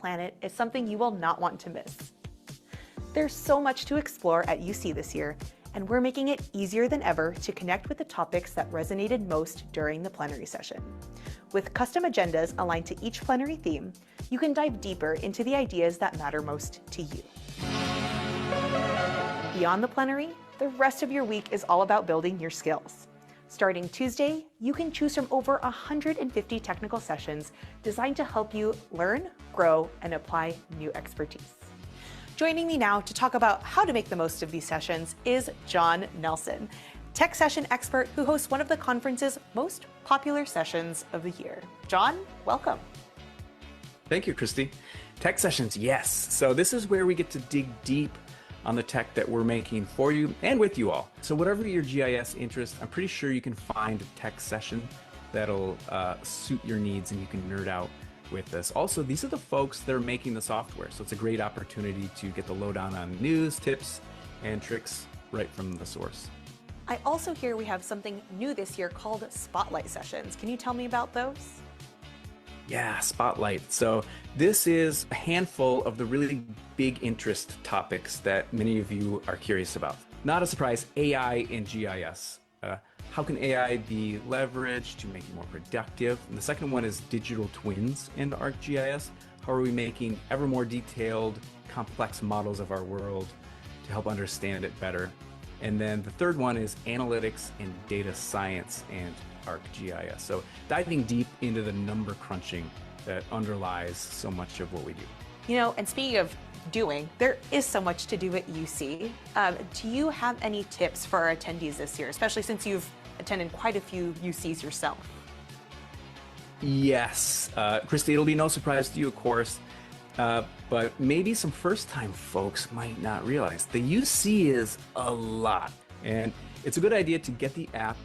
planet is something you will not want to miss. There's so much to explore at UC this year, and we're making it easier than ever to connect with the topics that resonated most during the plenary session. With custom agendas aligned to each plenary theme, you can dive deeper into the ideas that matter most to you. Beyond the plenary, the rest of your week is all about building your skills. Starting Tuesday, you can choose from over 150 technical sessions designed to help you learn, grow, and apply new expertise. Joining me now to talk about how to make the most of these sessions is John Nelson, tech session expert who hosts one of the conference's most popular sessions of the year. John, welcome. Thank you, Christy. Tech sessions, yes. So this is where we get to dig deep on the tech that we're making for you and with you all. So whatever your GIS interest, I'm pretty sure you can find a tech session that'll suit your needs and you can nerd out with this. Also, these are the folks that are making the software. So it's a great opportunity to get the lowdown on news, tips, and tricks right from the source. I also hear we have something new this year called Spotlight Sessions. Can you tell me about those? Yeah, Spotlight. So this is a handful of the really big interest topics that many of you are curious about. Not a surprise, AI and GIS. How can AI be leveraged to make you more productive? And the second one is digital twins in ArcGIS. How are we making ever more detailed, complex models of our world to help understand it better? And then the third one is analytics and data science and ArcGIS. So diving deep into the number crunching that underlies so much of what we do. You know, and speaking of doing, there is so much to do at UC. Do you have any tips for our attendees this year, especially since you've attended quite a few UCs yourself? Yes, Christy, it'll be no surprise to you, of course, but maybe some first-time folks might not realize the UC is a lot, and it's a good idea to get the app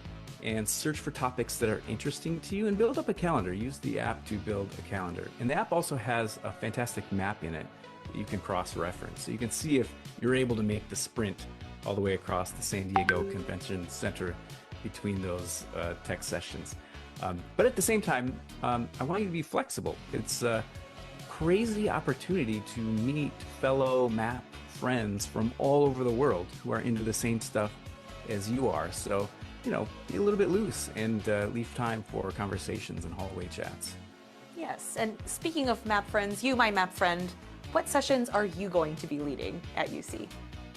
and search for topics that are interesting to you and build up a calendar. Use the app to build a calendar. And the app also has a fantastic map in it that you can cross-reference. So you can see if you're able to make the sprint all the way across the San Diego Convention Center between those tech sessions. But at the same time, I want you to be flexible. It's a crazy opportunity to meet fellow map friends from all over the world who are into the same stuff as you are. So, you know, be a little bit loose and leave time for conversations and hallway chats. Yes, and speaking of map friends, you, my map friend, what sessions are you going to be leading at UC?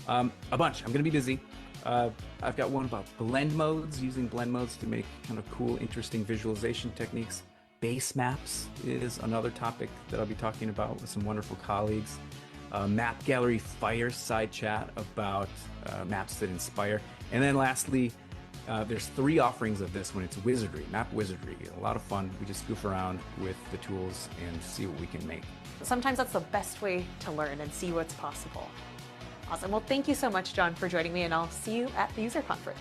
A bunch. I'm going to be busy. I've got one about blend modes, using blend modes to make kind of cool, interesting visualization techniques. Base maps is another topic that I'll be talking about with some wonderful colleagues. Map gallery fireside chat about maps that inspire. And then lastly, there's 3 offerings of this when it's wizardry, map wizardry. A lot of fun. We just goof around with the tools and see what we can make. Sometimes that's the best way to learn and see what's possible. Awesome. Well, thank you so much, John, for joining me, and I'll see you at the user conference.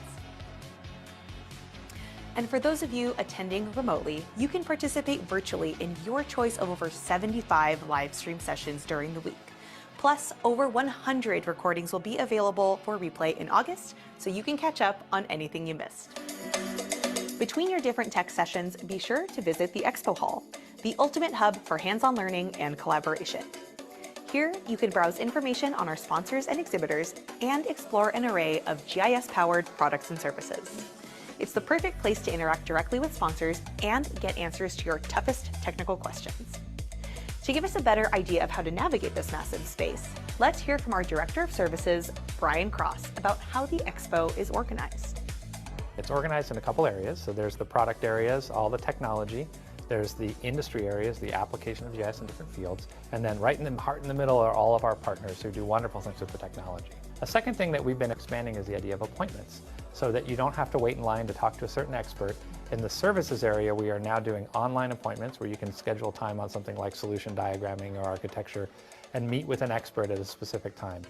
And for those of you attending remotely, you can participate virtually in your choice of over 75 live stream sessions during the week. Plus, over 100 recordings will be available for replay in August, so you can catch up on anything you missed. Between your different tech sessions, be sure to visit the Expo Hall, the ultimate hub for hands-on learning and collaboration. Here, you can browse information on our sponsors and exhibitors and explore an array of GIS-powered products and services. It's the perfect place to interact directly with sponsors and get answers to your toughest technical questions. To give us a better idea of how to navigate this massive space, let's hear from our Director of Services, Brian Cross, about how the Expo is organized. It's organized in a couple areas. So there's the product areas, all the technology. There's the industry areas, the application of GIS in different fields. And then right in the heart in the middle are all of our partners who do wonderful things with the technology. A second thing that we've been expanding is the idea of appointments, so that you don't have to wait in line to talk to a certain expert. In the services area, we are now doing online appointments where you can schedule time on something like solution diagramming or architecture and meet with an expert at a specific time.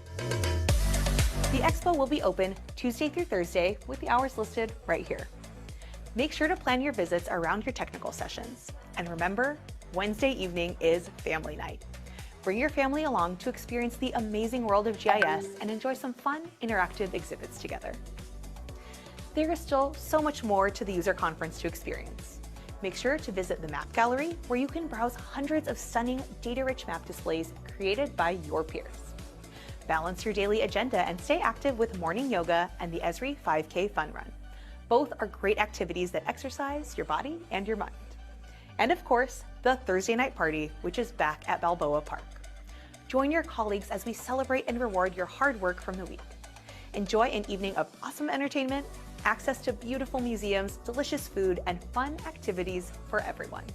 The Expo will be open Tuesday through Thursday with the hours listed right here. Make sure to plan your visits around your technical sessions. And remember, Wednesday evening is family night. Bring your family along to experience the amazing world of GIS and enjoy some fun, interactive exhibits together. There is still so much more to the user conference to experience. Make sure to visit the map gallery where you can browse hundreds of stunning data-rich map displays created by your peers. Balance your daily agenda and stay active with morning yoga and the Esri 5K Fun Run. Both are great activities that exercise your body and your mind. And of course, the Thursday night party, which is back at Balboa Park. Join your colleagues as we celebrate and reward your hard work from the week. Enjoy an evening of awesome entertainment, access to beautiful museums, delicious food, and fun activities for everyone.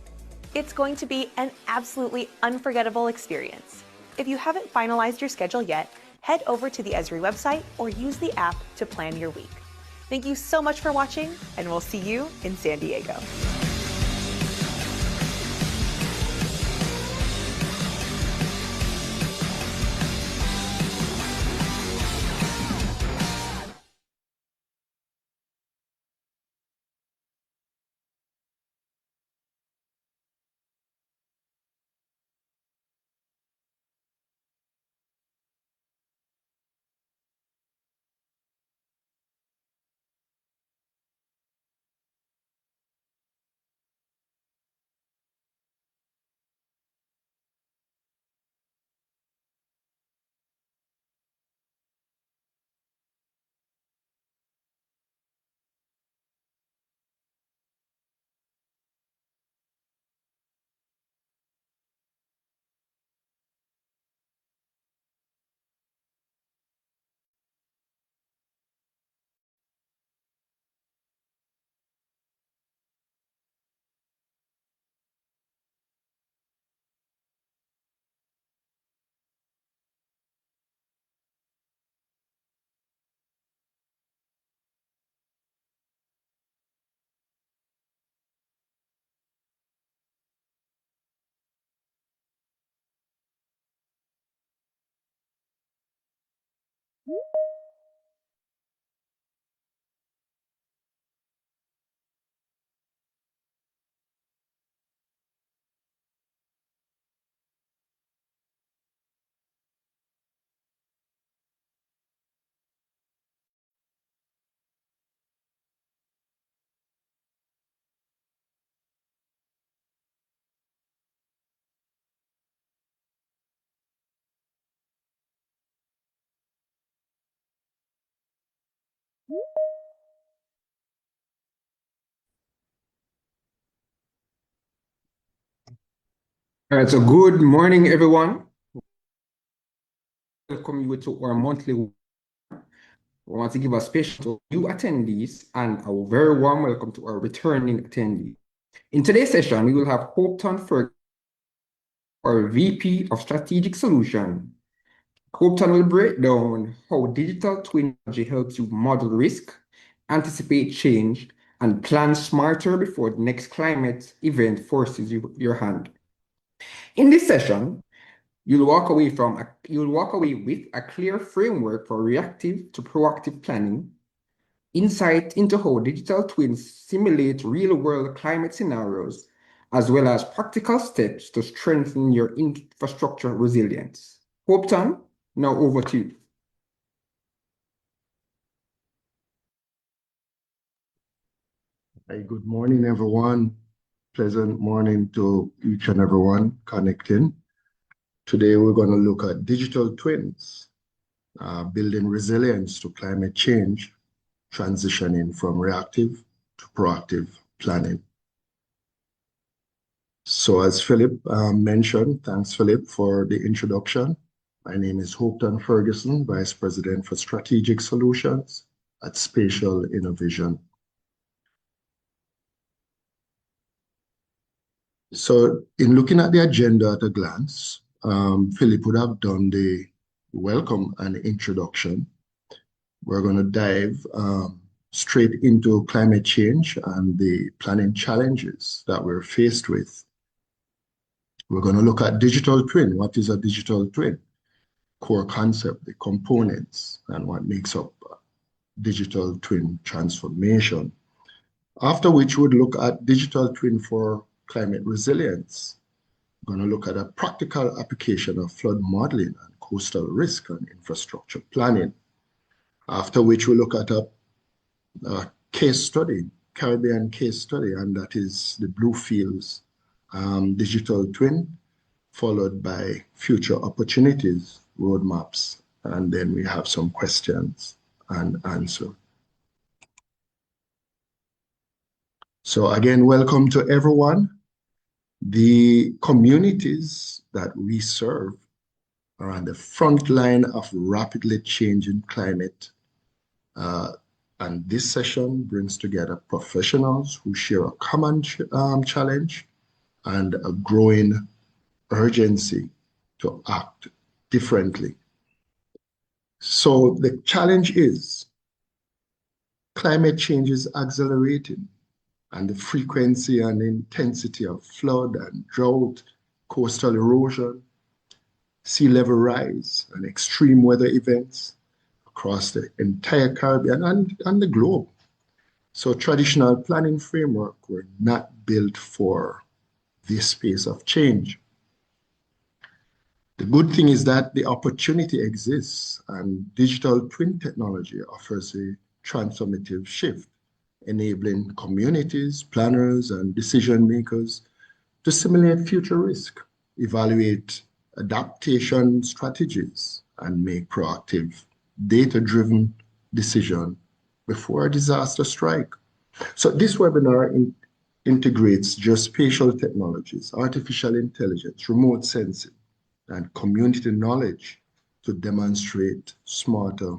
It's going to be an absolutely unforgettable experience. If you haven't finalized your schedule yet, head over to the Esri website or use the app to plan your week. Thank you so much for watching, and we'll see you in San Diego. All right, so good morning, everyone. Welcome you to our monthly. We want to give a special to new attendees and a very warm welcome to our returning attendees. In today's session, we will have Hopeton Ferguson, our VP of Strategic Solution. Hopeton will break down how digital twin technology helps you model risk, anticipate change, and plan smarter before the next climate event forces your hand. In this session, you'll walk away with a clear framework for reactive to proactive planning, insight into how digital twins simulate real-world climate scenarios, as well as practical steps to strengthen your infrastructure resilience. Hopeton, now over to you. Hey, good morning, everyone. Pleasant morning to each and everyone connecting. Today, we're going to look at digital twins, building resilience to climate change, transitioning from reactive to proactive planning. So as Philip mentioned, thanks, Philip, for the introduction. My name is Hopeton Ferguson, Vice President for Strategic Solutions at Spatial Innovation. So in looking at the agenda at a glance, Philip would have done the welcome and introduction. We're going to dive straight into climate change and the planning challenges that we're faced with. We're going to look at digital twin. What is a digital twin? Core concept, the components, and what makes up digital twin transformation. After which we'll look at digital twin for climate resilience. We're going to look at a practical application of flood modeling and coastal risk and infrastructure planning. After which we'll look at a case study Caribbean case study, and that is the Bluefields digital twin, followed by future opportunities, roadmaps, and then we have some questions and answer. So again, welcome to everyone. The communities that we serve are on the front line of rapidly changing climate. And this session brings together professionals who share a common challenge and a growing urgency to act differently. So the challenge is climate change is accelerating, and the frequency and intensity of flood and drought, coastal erosion, sea level rise, and extreme weather events across the entire Caribbean and the globe. So traditional planning framework were not built for this pace of change. The good thing is that the opportunity exists, and digital twin technology offers a transformative shift, enabling communities, planners, and decision makers to simulate future risk, evaluate adaptation strategies, and make proactive, data-driven decisions before a disaster strike. So this webinar integrates geospatial technologies, artificial intelligence, remote sensing, and community knowledge to demonstrate smarter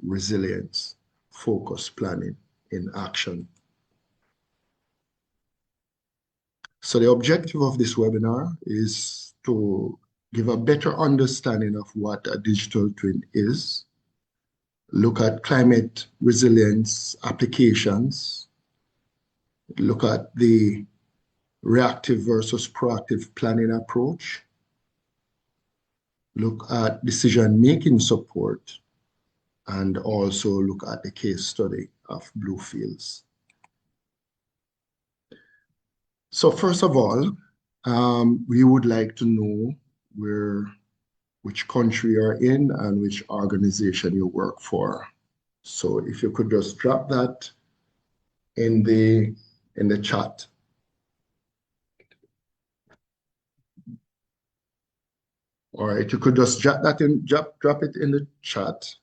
resilience, focused planning in action. So the objective of this webinar is to give a better understanding of what a digital twin is, look at climate resilience applications, look at the reactive versus proactive planning approach, look at decision-making support, and also look at the case study of Bluefields. So first of all, we would like to know which country you're in and which organization you work for. So if you could just drop that in the chat. All right, you could just drop it in the chat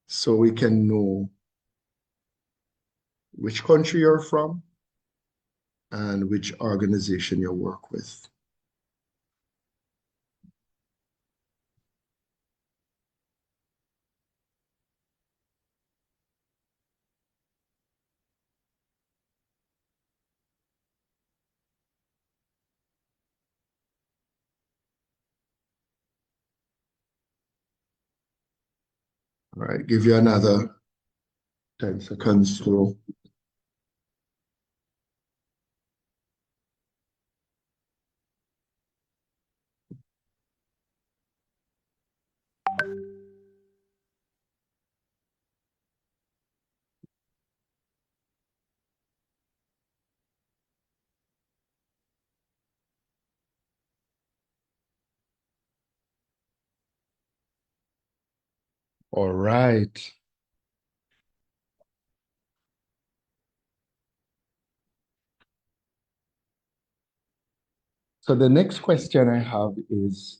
so we can know which country you're from and which organization you work with. All right, give you another 10 seconds to. All right. So the next question I have is,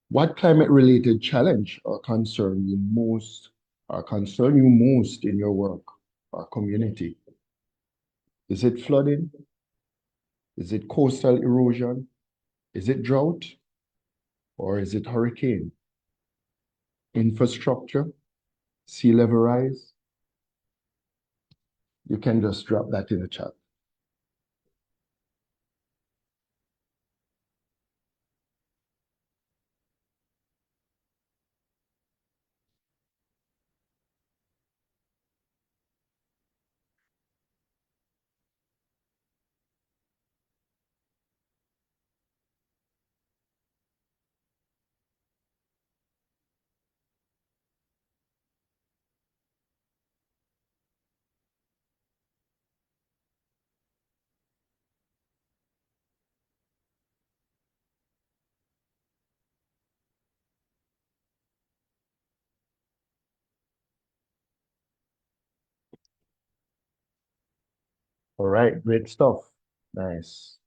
what climate-related challenge or concern you most in your work or community? Is it flooding? Is it coastal erosion? Is it drought? Or is it hurricane? Infrastructure? Sea level rise? You can just drop that in the chat. All right, great stuff. Nice.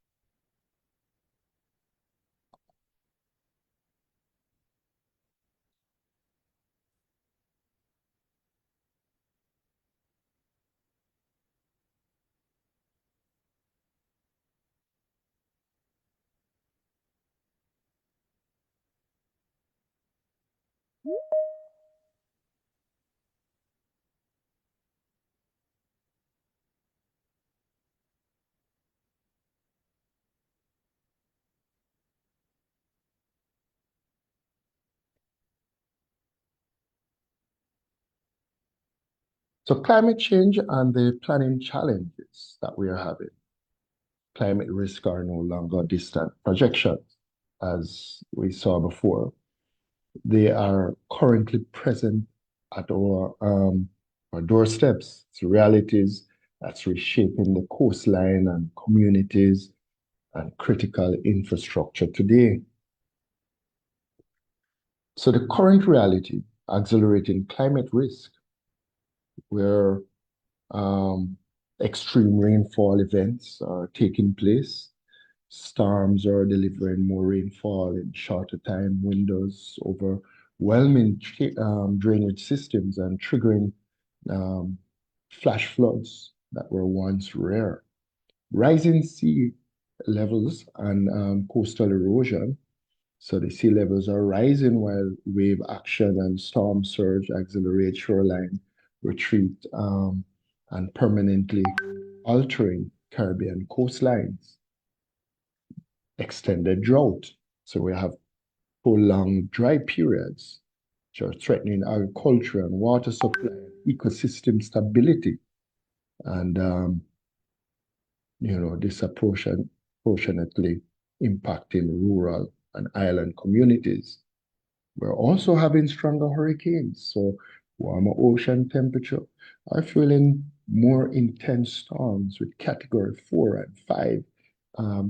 So climate change and the planning challenges that we are having. Climate risk are no longer distant projections, as we saw before. They are currently present at our doorsteps. It's realities that's reshaping the coastline and communities and critical infrastructure today. So the current reality, accelerating climate risk, where extreme rainfall events are taking place. Storms are delivering more rainfall in shorter time windows, overwhelming drainage systems, and triggering um, flash floods that were once rare. Rising sea levels and coastal erosion. So the sea levels are rising while wave action and storm surge accelerate shoreline retreat and permanently altering Caribbean coastlines. Extended drought. So we have prolonged dry periods, which are threatening agriculture and water supply, ecosystem stability, and disproportionately impacting rural and island communities. We're also having stronger hurricanes, so warmer ocean temperature are fueling more intense storms with Category 4 and 5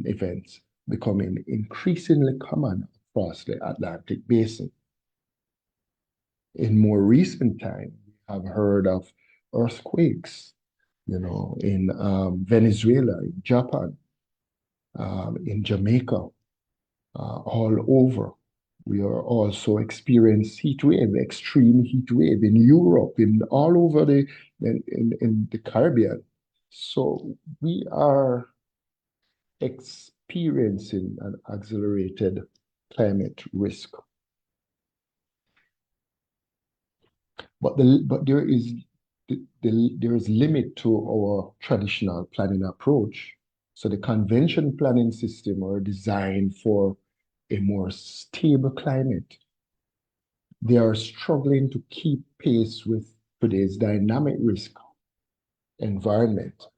events becoming increasingly common across the Atlantic basin. In more recent time, we have heard of earthquakes, in Venezuela, in Japan, in Jamaica, all over. We are also experiencing heat wave, extreme heat wave in Europe, in all over in the Caribbean. So we are experiencing an accelerated climate risk. But there is limit to our traditional planning approach. So the convention planning system are designed for a more stable climate. They are struggling to keep pace with today's dynamic risk environment.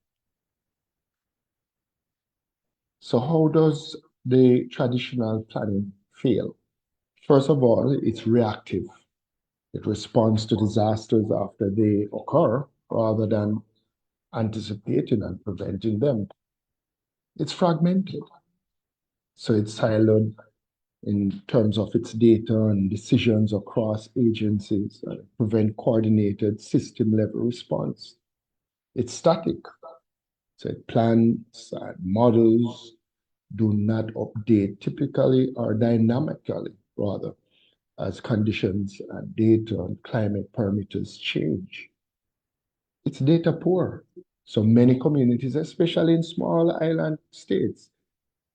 So how does the traditional planning fail? First of all, it's reactive. It responds to disasters after they occur rather than anticipating and preventing them. It's fragmented. So it's siloed in terms of its data and decisions across agencies and prevent coordinated system level response. It's static. So plans and models do not update typically or dynamically, rather, as conditions and data and climate parameters change. It's data poor. So many communities, especially in small island states,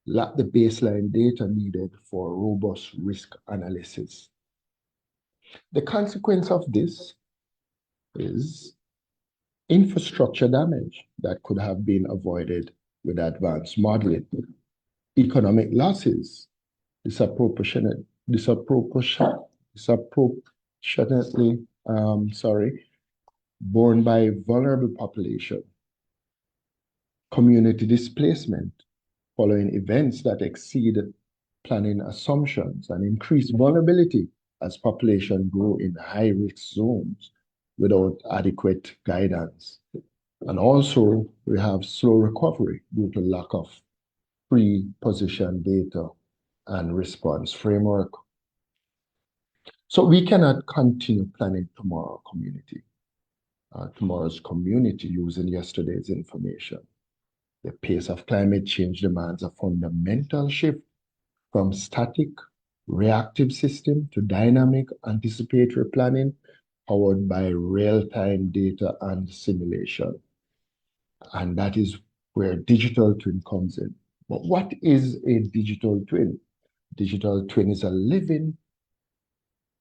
lack the baseline data needed for robust risk analysis. The consequence of this is infrastructure damage that could have been avoided with advanced modeling, economic losses, disproportionately, borne by vulnerable population, community displacement following events that exceed planning assumptions, and increased vulnerability as population grow in high-risk zones without adequate guidance. And also, we have slow recovery due to lack of pre-position data and response framework. So we cannot continue planning tomorrow's community using yesterday's information. The pace of climate change demands a fundamental shift from static, reactive system to dynamic, anticipatory planning powered by real-time data and simulation. And that is where digital twin comes in. But what is a digital twin? Digital twin is a living,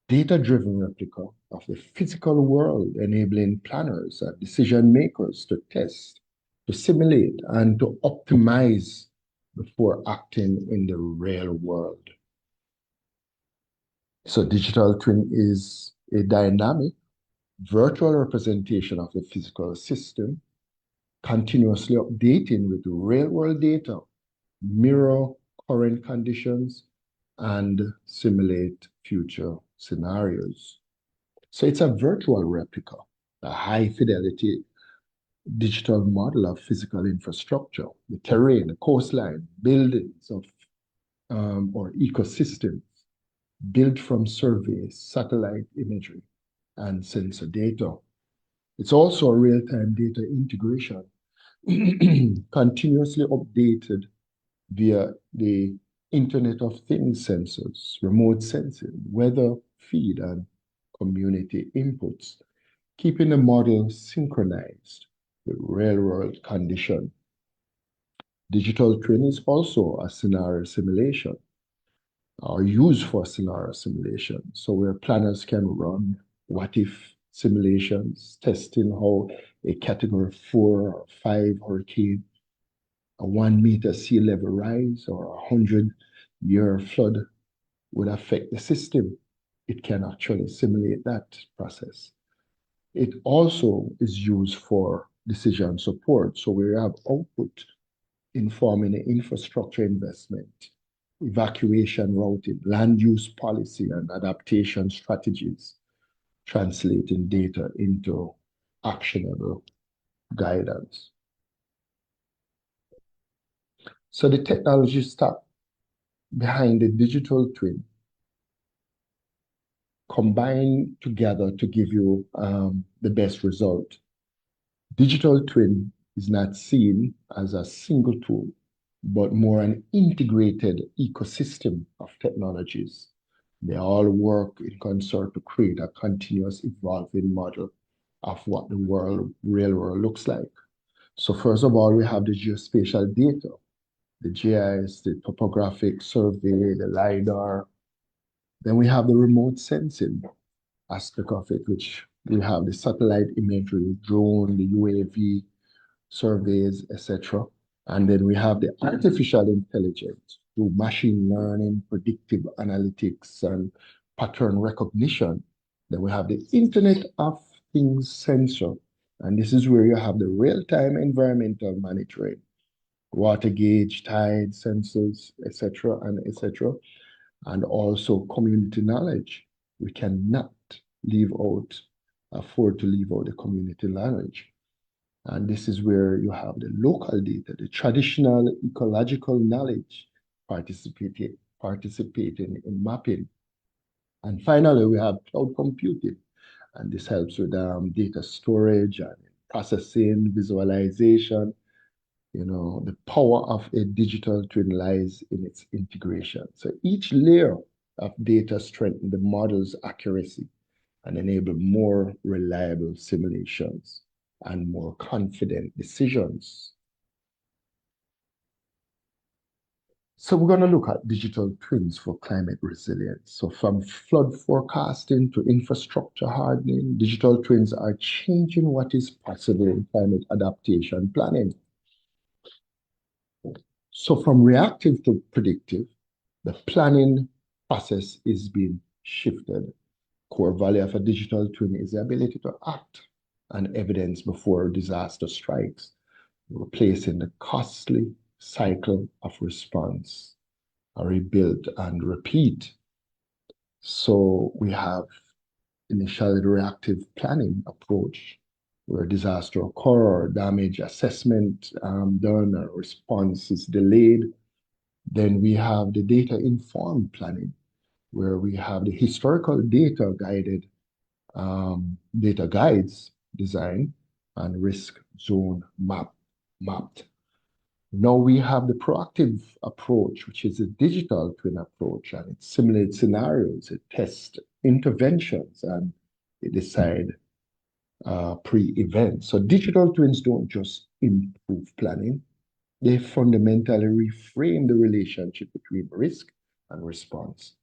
data-driven replica of the physical world, enabling planners and decision makers to test, to simulate, and to optimize before acting in the real world. So digital twin is a dynamic, virtual representation of the physical system, continuously updating with real-world data, mirror current conditions, and simulate future scenarios. So it's a virtual replica, a high-fidelity digital model of physical infrastructure, the terrain, the coastline, buildings of or ecosystems built from surveys, satellite imagery, and sensor data. It's also a real-time data integration, continuously updated via the Internet of Things sensors, remote sensing, weather feed, and community inputs, keeping the model synchronized with real-world condition. Digital twin is also a scenario simulation or used for scenario simulation. So where planners can run what if simulations, testing how a category 4 or 5 hurricane, a 1 meter sea level rise, or a 100-year flood would affect the system. It can actually simulate that process. It also is used for decision support. So we have output informing the infrastructure investment, evacuation routing, land use policy, and adaptation strategies, translating data into actionable guidance. So the technology stack behind the digital twin combine together to give you the best result. Digital twin is not seen as a single tool, but more an integrated ecosystem of technologies. They all work in concert to create a continuous evolving model of what the real world looks like. So first of all, we have the geospatial data, the GIS, the topographic survey, the LiDAR. Then we have the remote sensing aspect of it, which we have the satellite imagery, drone, the UAV surveys, etc. And then we have the artificial intelligence through machine learning, predictive analytics, and pattern recognition. Then we have the Internet of Things sensor. And this is where you have the real-time environmental monitoring, water gauge, tide sensors, etc., and etc., and also community knowledge. We cannot afford to leave out the community knowledge. And this is where you have the local data, the traditional ecological knowledge participating in mapping. And finally, we have cloud computing. And this helps with data storage and processing, visualization. You know, the power of a digital twin lies in its integration. So each layer of data strengthens the model's accuracy and enable more reliable simulations and more confident decisions. So we're going to look at digital twins for climate resilience. So from flood forecasting to infrastructure hardening, digital twins are changing what is possible in climate adaptation planning. So from reactive to predictive, the planning process is being shifted. Core value of a digital twin is the ability to act and evidence before disaster strikes, replacing the costly cycle of response, a rebuild and repeat. So we have initially the reactive planning approach, where disaster occur or damage assessment done or response is delayed. Then we have the data-informed planning, where we have the historical data-guided data guides design and risk zone mapped. Now we have the proactive approach, which is a digital twin approach, and it simulates scenarios, it tests interventions, and it decide pre-event. So digital twins don't just improve planning, they fundamentally reframe the relationship between risk and response.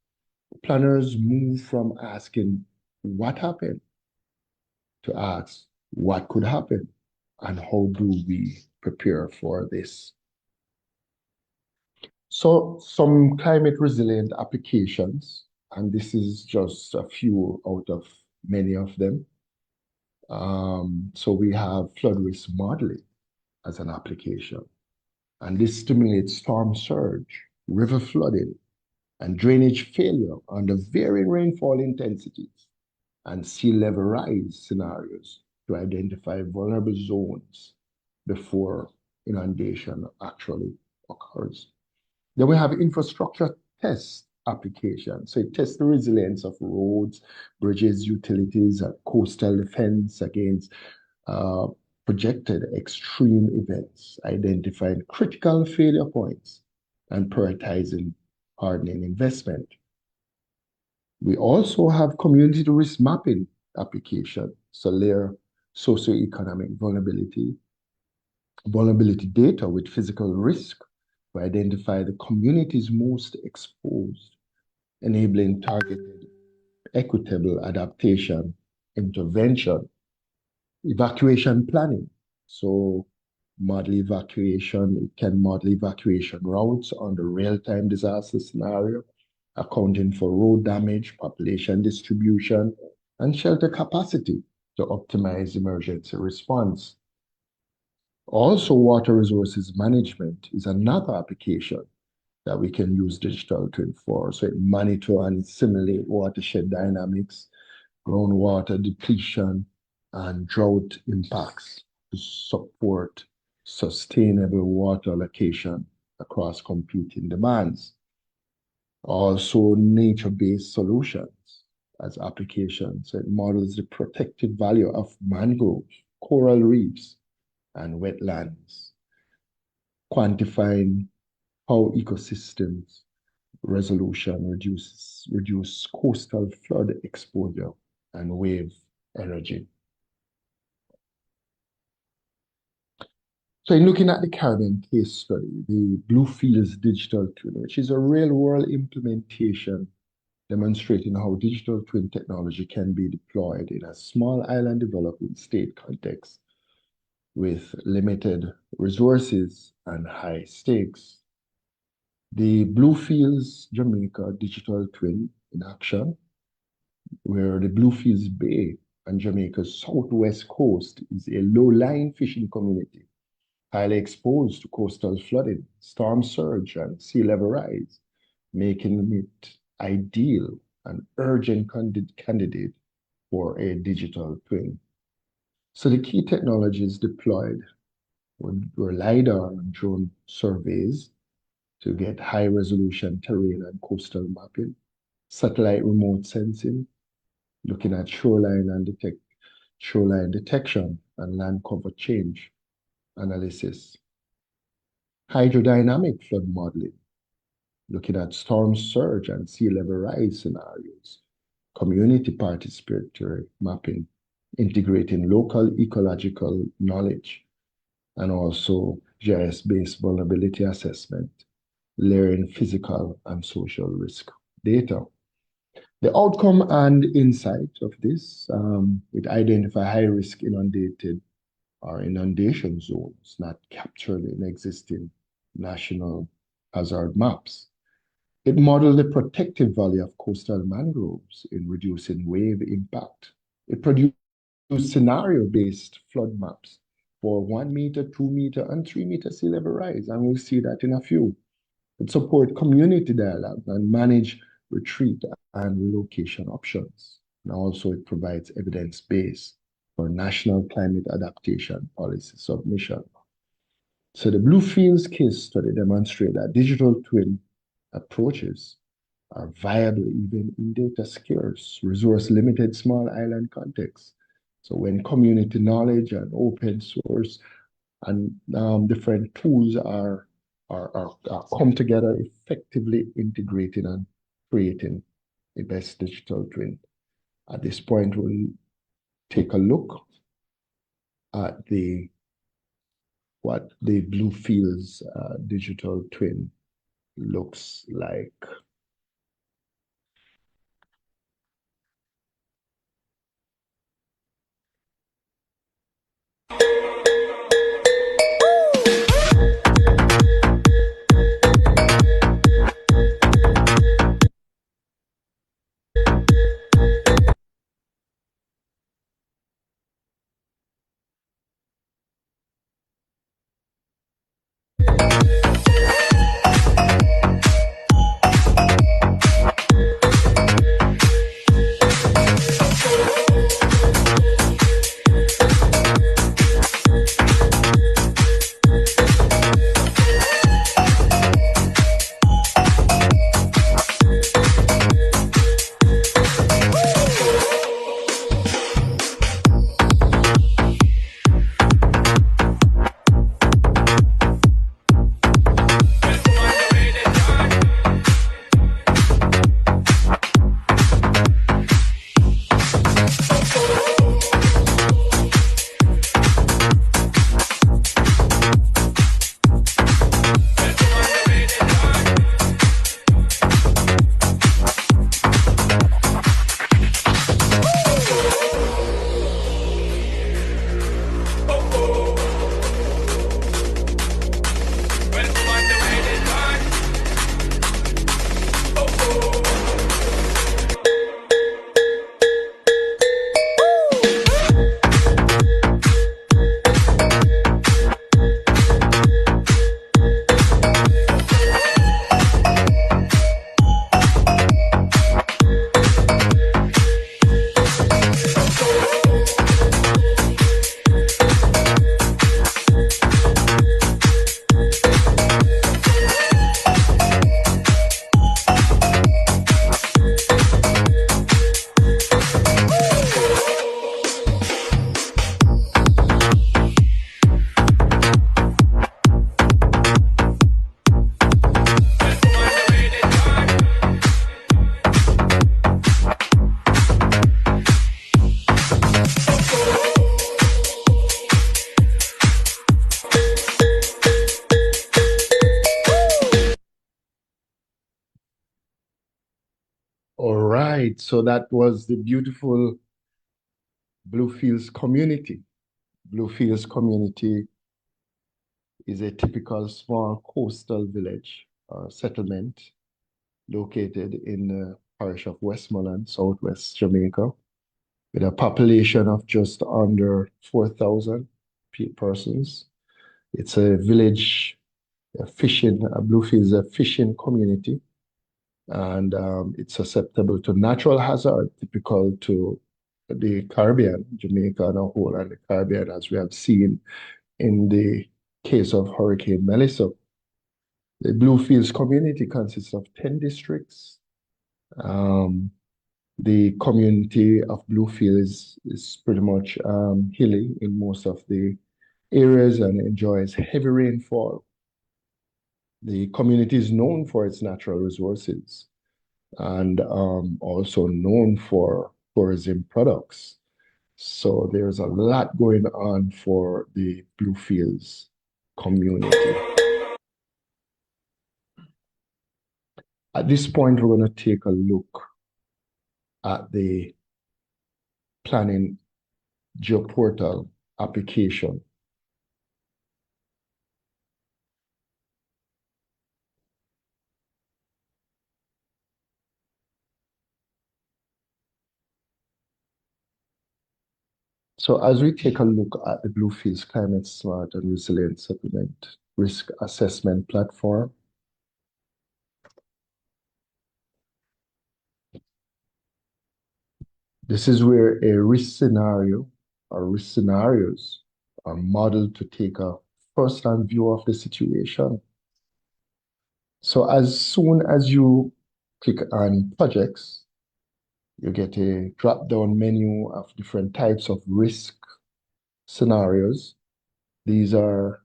Planners move from asking what happened to ask what could happen and how do we prepare for this. So some climate resilient applications, and this is just a few out of many of them. So we have flood risk modeling as an application, and this stimulates storm surge, river flooding, and drainage failure under varying rainfall intensities and sea level rise scenarios to identify vulnerable zones before inundation actually occurs. Then we have infrastructure test applications. So it tests the resilience of roads, bridges, utilities, and coastal defense against uh, projected extreme events, identifying critical failure points, and prioritizing hardening investment. We also have community risk mapping application, so layer socioeconomic vulnerability data with physical risk to identify the communities most exposed, enabling targeted, equitable adaptation, intervention, evacuation planning. So model evacuation, it can model evacuation routes on the real-time disaster scenario, accounting for road damage, population distribution, and shelter capacity to optimize emergency response. Also, water resources management is another application that we can use digital twin for. So it monitor and simulate watershed dynamics, groundwater depletion, and drought impacts to support sustainable water allocation across competing demands. Also, nature-based solutions as applications. It models the protected value of mangroves, coral reefs, and wetlands, quantifying how ecosystems resolution reduce coastal flood exposure and wave energy. So in looking at the Caribbean case study, the Bluefields digital twin, which is a real-world implementation demonstrating how digital twin technology can be deployed in a small island developing state context with limited resources and high stakes. The Bluefields Jamaica digital twin in action, where the Bluefields Bay and Jamaica's southwest coast is a low-lying fishing community, highly exposed to coastal flooding, storm surge, and sea level rise, making it ideal and urgent candidate for a digital twin. So the key technologies deployed were LiDAR and drone surveys to get high resolution terrain and coastal mapping, satellite remote sensing, looking at shoreline detection and land cover change analysis, hydrodynamic flood modeling, looking at storm surge and sea level rise scenarios, community participatory mapping, integrating local ecological knowledge, and also GIS-based vulnerability assessment, layering physical and social risk data. The outcome and insight of this, it identify high-risk inundated or inundation zones not captured in existing national hazard maps. It modeled the protective value of coastal mangroves in reducing wave impact. It produced scenario-based flood maps for 1 meter, 2 meter, and 3 meter sea level rise, and we'll see that in a few. It support community dialogue and manage retreat and relocation options. And also it provides evidence base for national climate adaptation policy submission. So the Bluefields case study demonstrates that digital twin approaches are viable even in data scarce, resource limited small island contexts. So when community knowledge and open source and different tools are come together, effectively integrating and creating the best digital twin. At this point, we'll take a look at what the Bluefields digital twin looks like. All right, so that was the beautiful Bluefields community. Bluefields community is a typical small coastal village or settlement located in the parish of Westmoreland, southwest Jamaica, with a population of just under 4,000 persons. It's a village, Bluefields is a fishing community, and it's susceptible to natural hazard, typical to the Caribbean, Jamaica on a whole, and the Caribbean, as we have seen in the case of Hurricane Melissa. The Bluefields community consists of 10 districts. The community of Bluefields is pretty much hilly in most of the areas and enjoys heavy rainfall. The community is known for its natural resources and also known for tourism products. So there's a lot going on for the Bluefields community. At this point, we're going to take a look at the planning geoportal application. So as we take a look at the Bluefields Climate Smart and Resilient Settlement Risk Assessment Platform, this is where a risk scenario or risk scenarios are modeled to take a first-hand view of the situation. So as soon as you click on projects, you get a drop-down menu of different types of risk scenarios. These are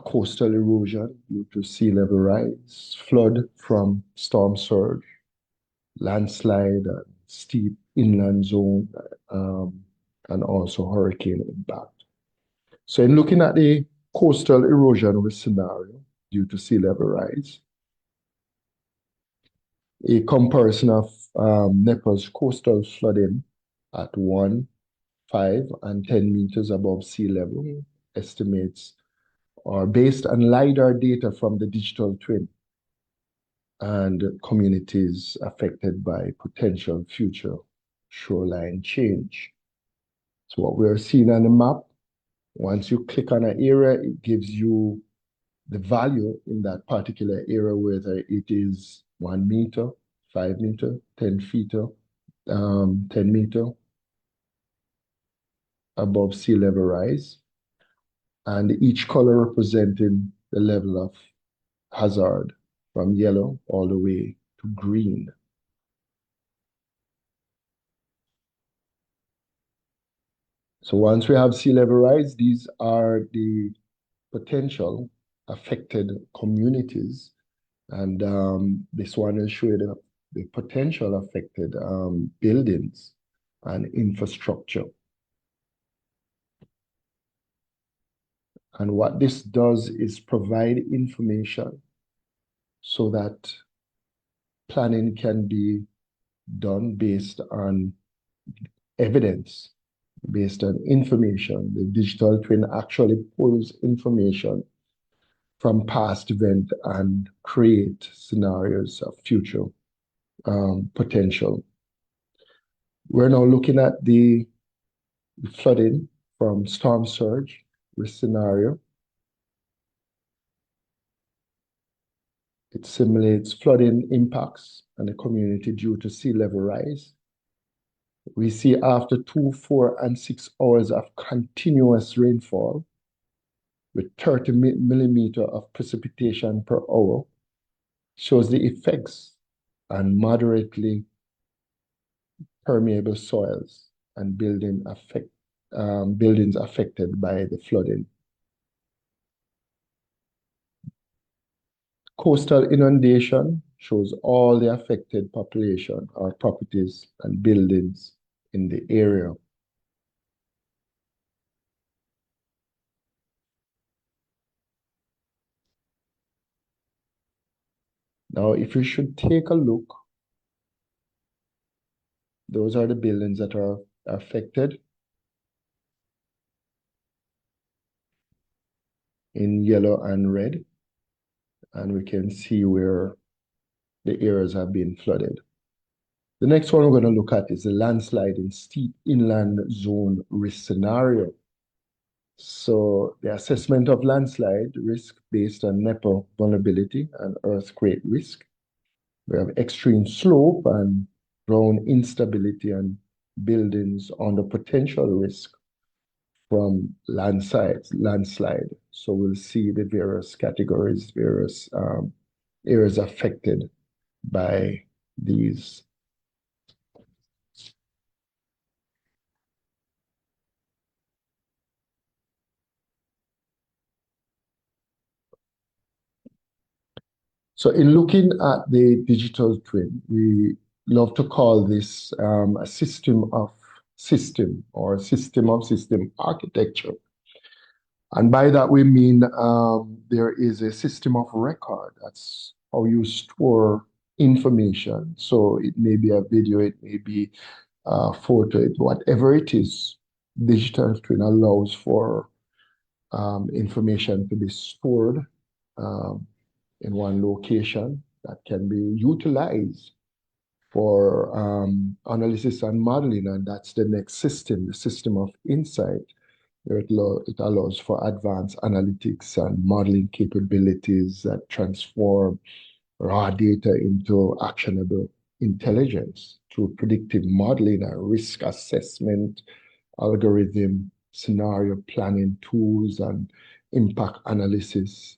coastal erosion due to sea level rise, flood from storm surge, landslide, and steep inland zone, and also hurricane impact. So in looking at the coastal erosion risk scenario due to sea level rise, a comparison of NEPA's coastal flooding at 1, 5, and 10 meters above sea level estimates are based on LiDAR data from the digital twin and communities affected by potential future shoreline change. So what we're seeing on the map, once you click on an area, it gives you the value in that particular area, whether it is 1 meter, 5 meter, 10 feet, 10 meter above sea level rise, and each color representing the level of hazard from yellow all the way to green. So once we have sea level rise, these are the potential affected communities. And this one is showing the potential affected buildings and infrastructure. And what this does is provide information so that planning can be done based on evidence, based on information. The digital twin actually pulls information from past event and create scenarios of future potential. We're now looking at the flooding from storm surge risk scenario. It simulates flooding impacts on the community due to sea level rise. We see after 2, 4, and 6 hours of continuous rainfall with 30 millimeter of precipitation per hour shows the effects on moderately permeable soils and buildings affected by the flooding. Coastal inundation shows all the affected population or properties and buildings in the area. Now, if you should take a look, those are the buildings that are affected in yellow and red, and we can see where the areas have been flooded. The next one we're going to look at is the landslide in steep inland zone risk scenario. So the assessment of landslide risk based on NEPA vulnerability and earthquake risk. We have extreme slope and ground instability and buildings under potential risk from landslide. So we'll see the various categories, various areas affected by these. So in looking at the digital twin, we love to call this a system of system or system of system architecture. And by that we mean there is a system of record. That's how you store information. So it may be a video, it may be a photo, whatever it is, digital twin allows for information to be stored in one location that can be utilized for analysis and modeling. And that's the next system, the system of insight. It allows for advanced analytics and modeling capabilities that transform raw data into actionable intelligence through predictive modeling and risk assessment, algorithm, scenario planning tools, and impact analysis.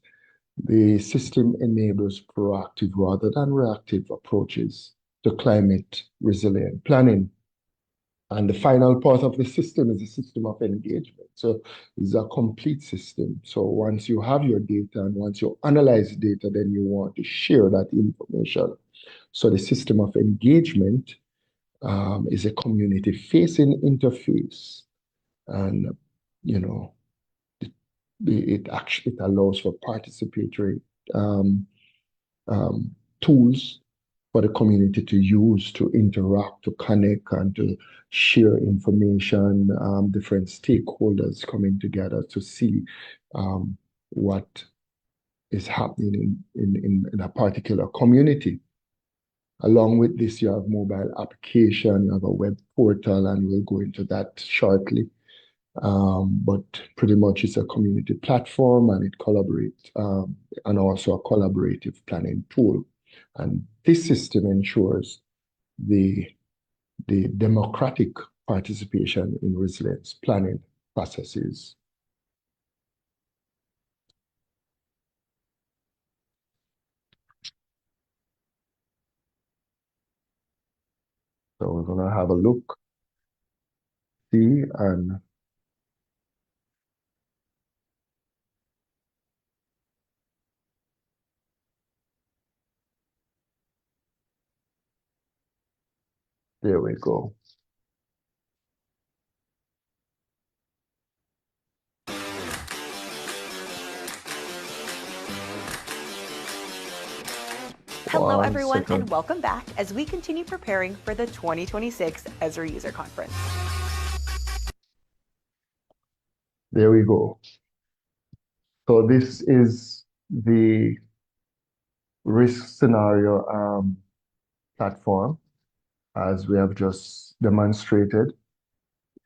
The system enables proactive rather than reactive approaches to climate resilient planning. And the final part of the system is the system of engagement. So it's a complete system. So once you have your data and once you analyze the data, then you want to share that information. So the system of engagement is a community-facing interface, and you know it allows for participatory um, um, tools for the community to use to interact, to connect, and to share information, different stakeholders coming together to see what is happening in a particular community. Along with this, you have mobile application, you have a web portal, and we'll go into that shortly. But pretty much it's a community platform and it collaborates and also a collaborative planning tool. And this system ensures the, the democratic participation in resilience planning processes. So we're going to have a look, see, and there we go. Hello, 1 everyone, second. and welcome back as we continue preparing for the 2026 Esri User Conference. There we go. So this is the risk scenario platform, as we have just demonstrated. It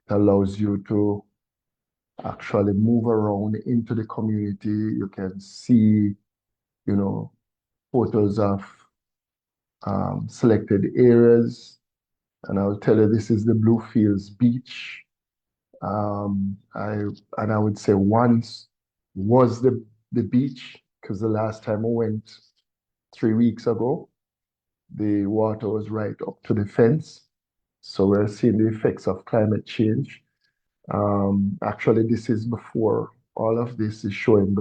allows you to actually move around into the community. You can see, photos of selected areas. And I'll tell you, this is the Bluefields Beach. I would say once was the beach, because the last time I went 3 weeks ago, the water was right up to the fence. So we're seeing the effects of climate change. Actually, this is before, all of this is showing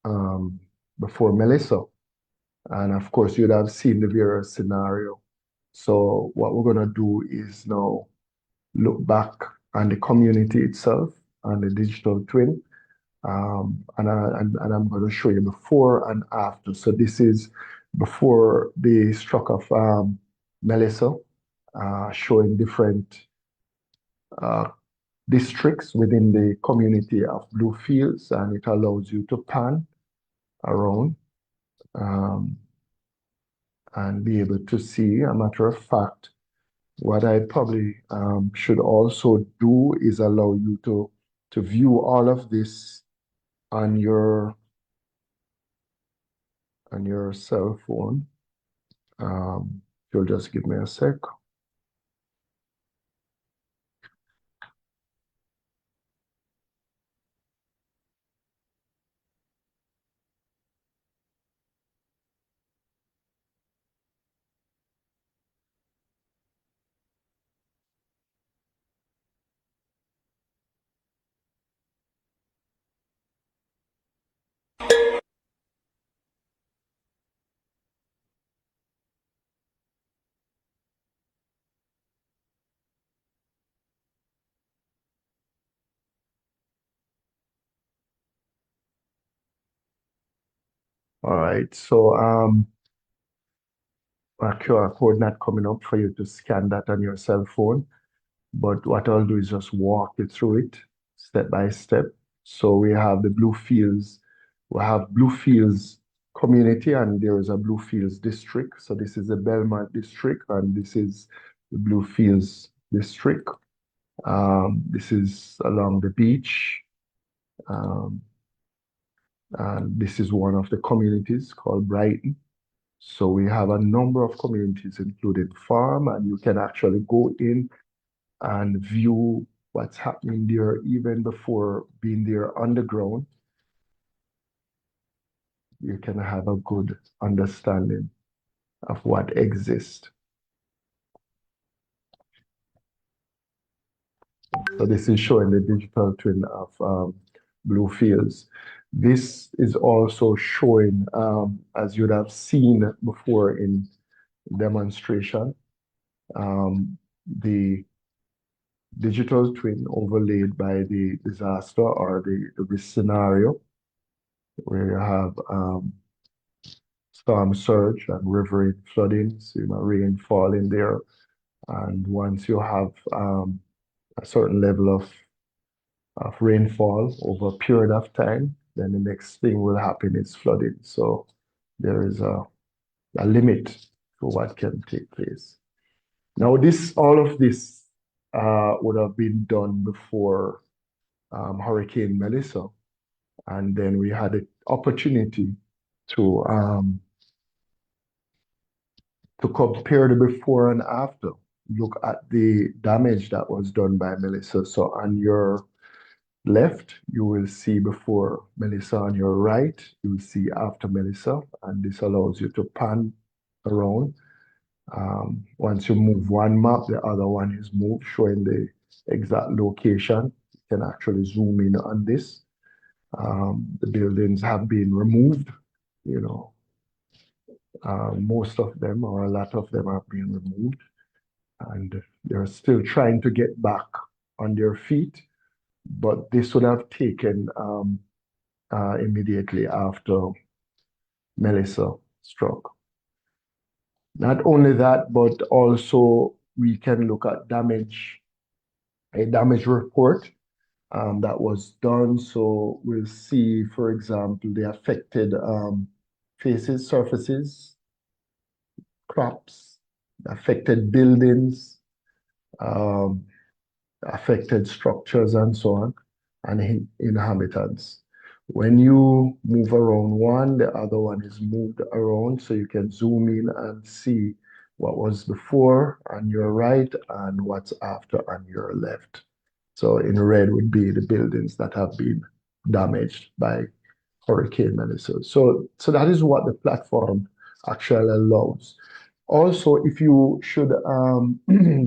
um, before Melissa. And of course, you'd have seen the various scenario. So what we're going to do is now look back on the community itself and the digital twin. And I'm going to show you before and after. So this is before the stroke of Melissa, showing different districts within the community of Bluefields, and it allows you to pan around um, and be able to see. A matter of fact, what I probably should also do is allow you to view all of this on your cell phone. You'll just give me a sec. All right, so a QR code not coming up for you to scan that on your cell phone, but what I'll do is just walk you through it step by step. So we have the Bluefields, we have Bluefields community, and there is a Bluefields district. So this is the Belmont district, and this is the Bluefields district. This is along the beach. And this is one of the communities called Brighton. So we have a number of communities, including farm, and you can actually go in and view what's happening there even before being there underground. You can have a good understanding of what exists. So this is showing the digital twin of blue fields. This is also showing, as you'd have seen before in demonstration, the digital twin overlaid by the disaster or the scenario where you have storm surge and riverine floodings, rain falling there. And once you have a certain level of rainfall over a period of time, then the next thing will happen is flooding. So there is a limit to what can take place. Now, all of this would have been done before Hurricane Melissa, and then we had an opportunity to compare the before and after. Look at the damage that was done by Melissa. So on your left, you will see before Melissa. On your right, you will see after Melissa, and this allows you to pan around. Once you move one map, the other one is moved, showing the exact location. You can actually zoom in on this. The buildings have been removed, most of them or a lot of them have been removed, and they're still trying to get back on their feet. But this would have taken immediately after Melissa struck. Not only that, but also we can look at a damage report that was done. So we'll see, for example, the affected faces, surfaces, crops, affected buildings, affected structures, and so on, and inhabitants. When you move around one, the other one is moved around, so you can zoom in and see what was before on your right and what's after on your left. So in red would be the buildings that have been damaged by Hurricane Melissa. So that is what the platform actually allows. Also, if you should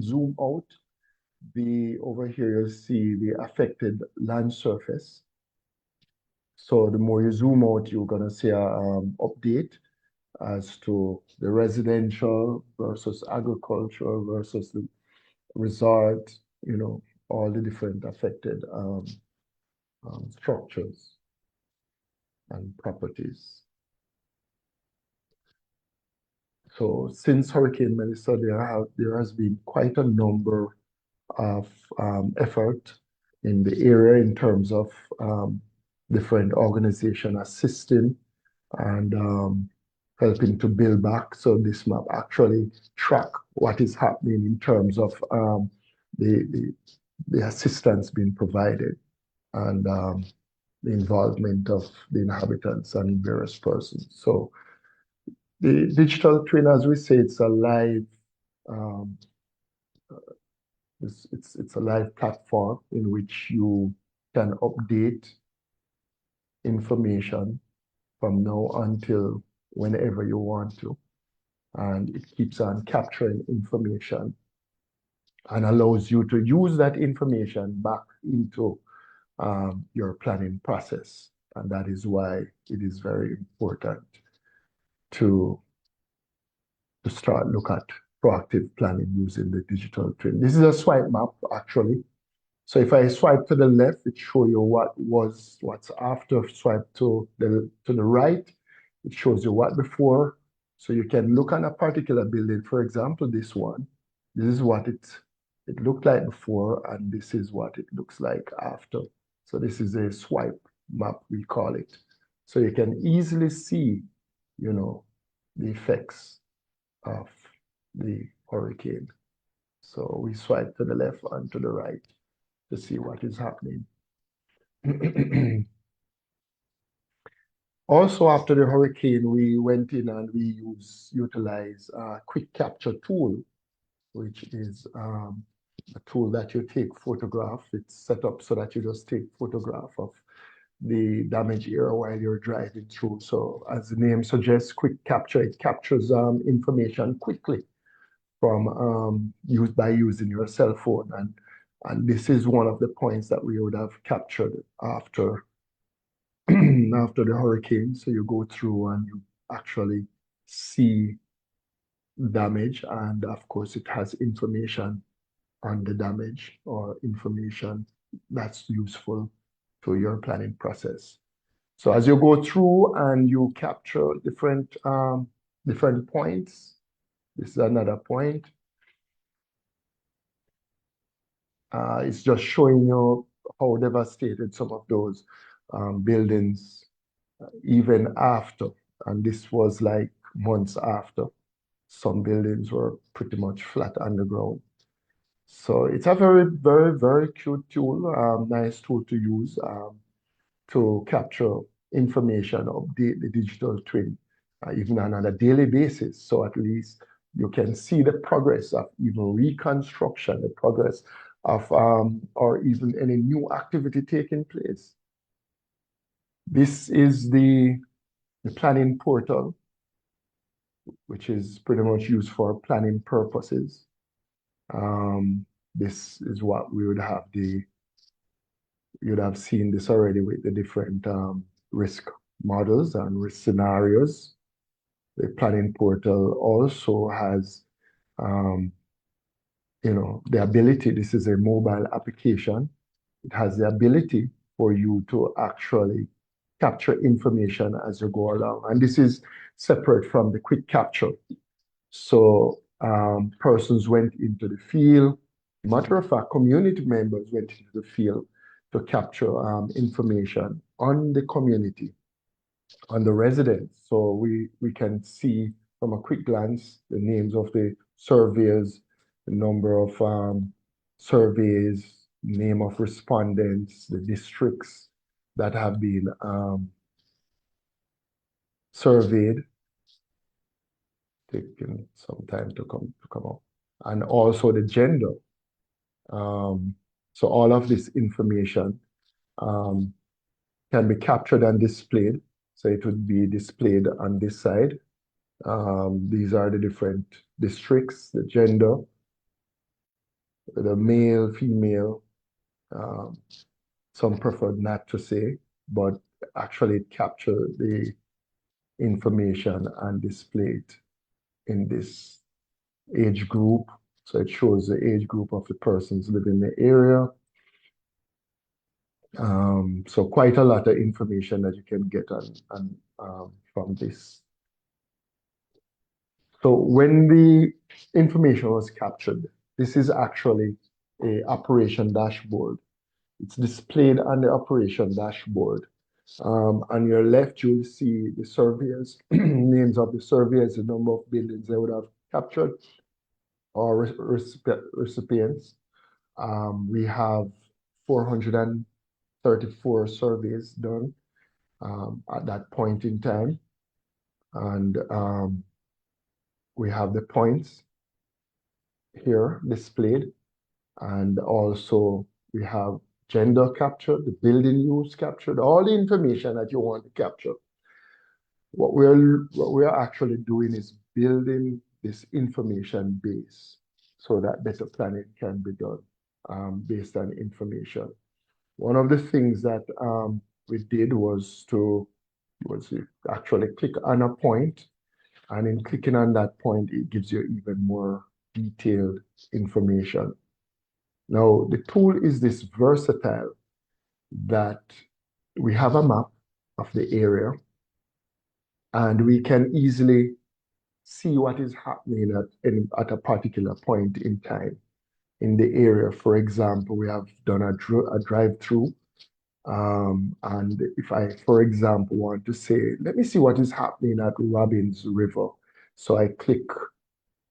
zoom out, over here you'll see the affected land surface. So the more you zoom out, you're gonna see a update as to the residential versus agricultural versus the resort, all the different affected structures and properties. So since Hurricane Melissa, there has been quite a number of effort in the area in terms of different organizations assisting and helping to build back. So this map actually track what is happening in terms of the assistance being provided and the involvement of the inhabitants and various persons. So the digital twin, as we say, it's a live it's a live platform in which you can update information from now until whenever you want to. And it keeps on capturing information and allows you to use that information back into your planning process. And that is why it is very important to start look at proactive planning using the digital twin. This is a swipe map, actually. So if I swipe to the left, it shows you what's after. Swipe to the right, it shows you what before. So you can look at a particular building. For example, this one. This is what it looked like before, and this is what it looks like after. So this is a swipe map, we call it. So you can easily see, the effects of the hurricane. So we swipe to the left and to the right to see what is happening. Also, after the hurricane, we went in and we utilized a quick capture tool, which is a tool that you take photograph. It's set up so that you just take photograph of the damage area while you're driving through. So as the name suggests, quick capture, it captures information quickly from using your cell phone. And And this is one of the points that we would have captured after after the hurricane. So you go through and you actually see damage, and of course it has information on the damage or information that's useful to your planning process. So as you go through and you capture different points, this is another point. It's just showing you how devastated some of those buildings even after, and this was like months after, some buildings were pretty much flat on the ground. So it's a very, very, very cute tool, nice tool to use to capture information, update the digital twin, even on a daily basis. So at least you can see the progress of even reconstruction, the progress of, or even any new activity taking place. This is the planning portal, which is pretty much used for planning purposes. This is what we would have you'd have seen this already with the different risk models and risk scenarios. The planning portal also has, the ability, this is a mobile application. It has the ability for you to actually capture information as you go along. And this is separate from the quick capture. So persons went into the field. Matter of fact, community members went into the field to capture information on the community, on the residents. So we can see from a quick glance the names of the surveys, the number of surveys, name of respondents, the districts that have been surveyed, taking some time to come up, and also the gender. So all of this information can be captured and displayed. So it would be displayed on this side. These are the different districts, the gender, the male, female. Some prefer not to say, but actually it captures the information and display it in this age group. So it shows the age group of the persons living in the area. So quite a lot of information that you can get from this. So when the information was captured, this is actually a operation dashboard. It's displayed on the operation dashboard. On your left, you'll see the surveyors, names of the surveyors, the number of buildings they would have captured or recipients. We have 434 surveys done at that point in time. And we have the points here displayed. And also we have gender captured, the building use captured, all the information that you want to capture. What we're actually doing is building this information base so that better planning can be done based on information. One of the things that we did was to actually click on a point, and in clicking on that point, it gives you even more detailed information. Now, the tool is this versatile that we have a map of the area, and we can easily see what is happening at a particular point in time in the area. For example, we have done a drive-through. And if I, for example, want to say, let me see what is happening at Robbins River. So I click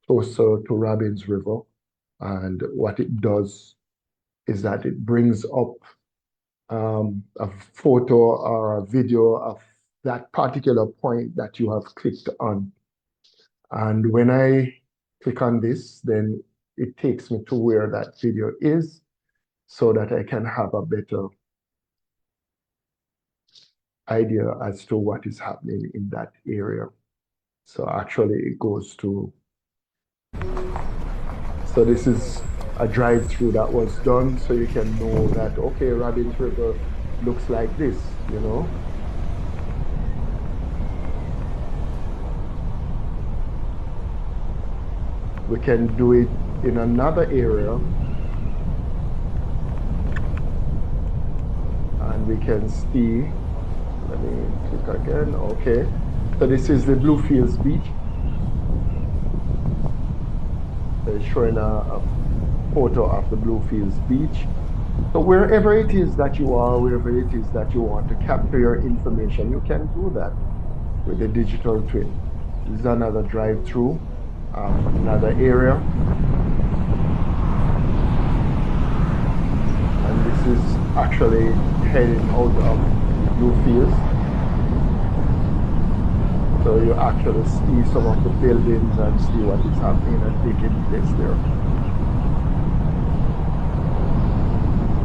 closer to Robbins River, and what it does is that it brings up a photo or a video of that particular point that you have clicked on. And when I click on this, then it takes me to where that video is so that I can have a better idea as to what is happening in that area. So actually it goes to, so this is a drive-through that was done so you can know that, okay, Rabbit River looks like this, you know. We can do it in another area, and we can see, let me click again, okay. So this is the Bluefields Beach. They're showing a photo of the Bluefields Beach. So wherever it is that you are, wherever it is that you want to capture your information, you can do that with the digital twin. This is another drive-through of another area. And this is actually heading out of Bluefields. So you actually see some of the buildings and see what is happening and taking place there.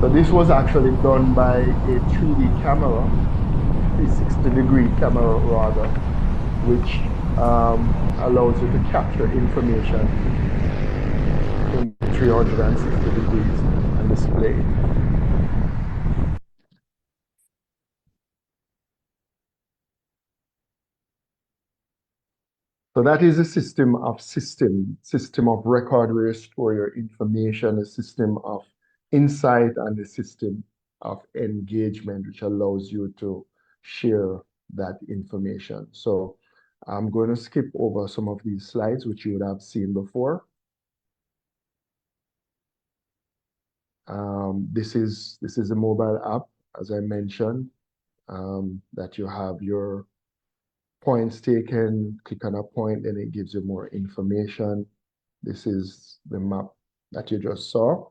So this was actually done by a 3D camera, 360-degree camera rather, which allows you to capture information in 360 degrees and display it. So that is a system of record where you store your information, a system of insight, and a system of engagement, which allows you to share that information. So I'm going to skip over some of these slides, which you would have seen before. This is a mobile app, as I mentioned, that you have your points taken, click on a point, and it gives you more information. This is the map that you just saw,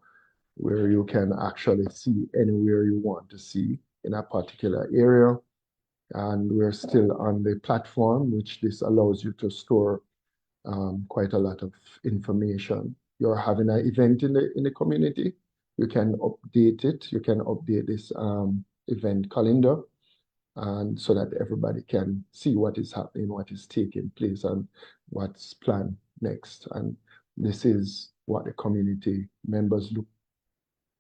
where you can actually see anywhere you want to see in a particular area. And we're still on the platform, which this allows you to store quite a lot of information. You're having an event in the community, you can update it. You can update this event calendar, and so that everybody can see what is happening, what is taking place, and what's planned next. And this is what the community members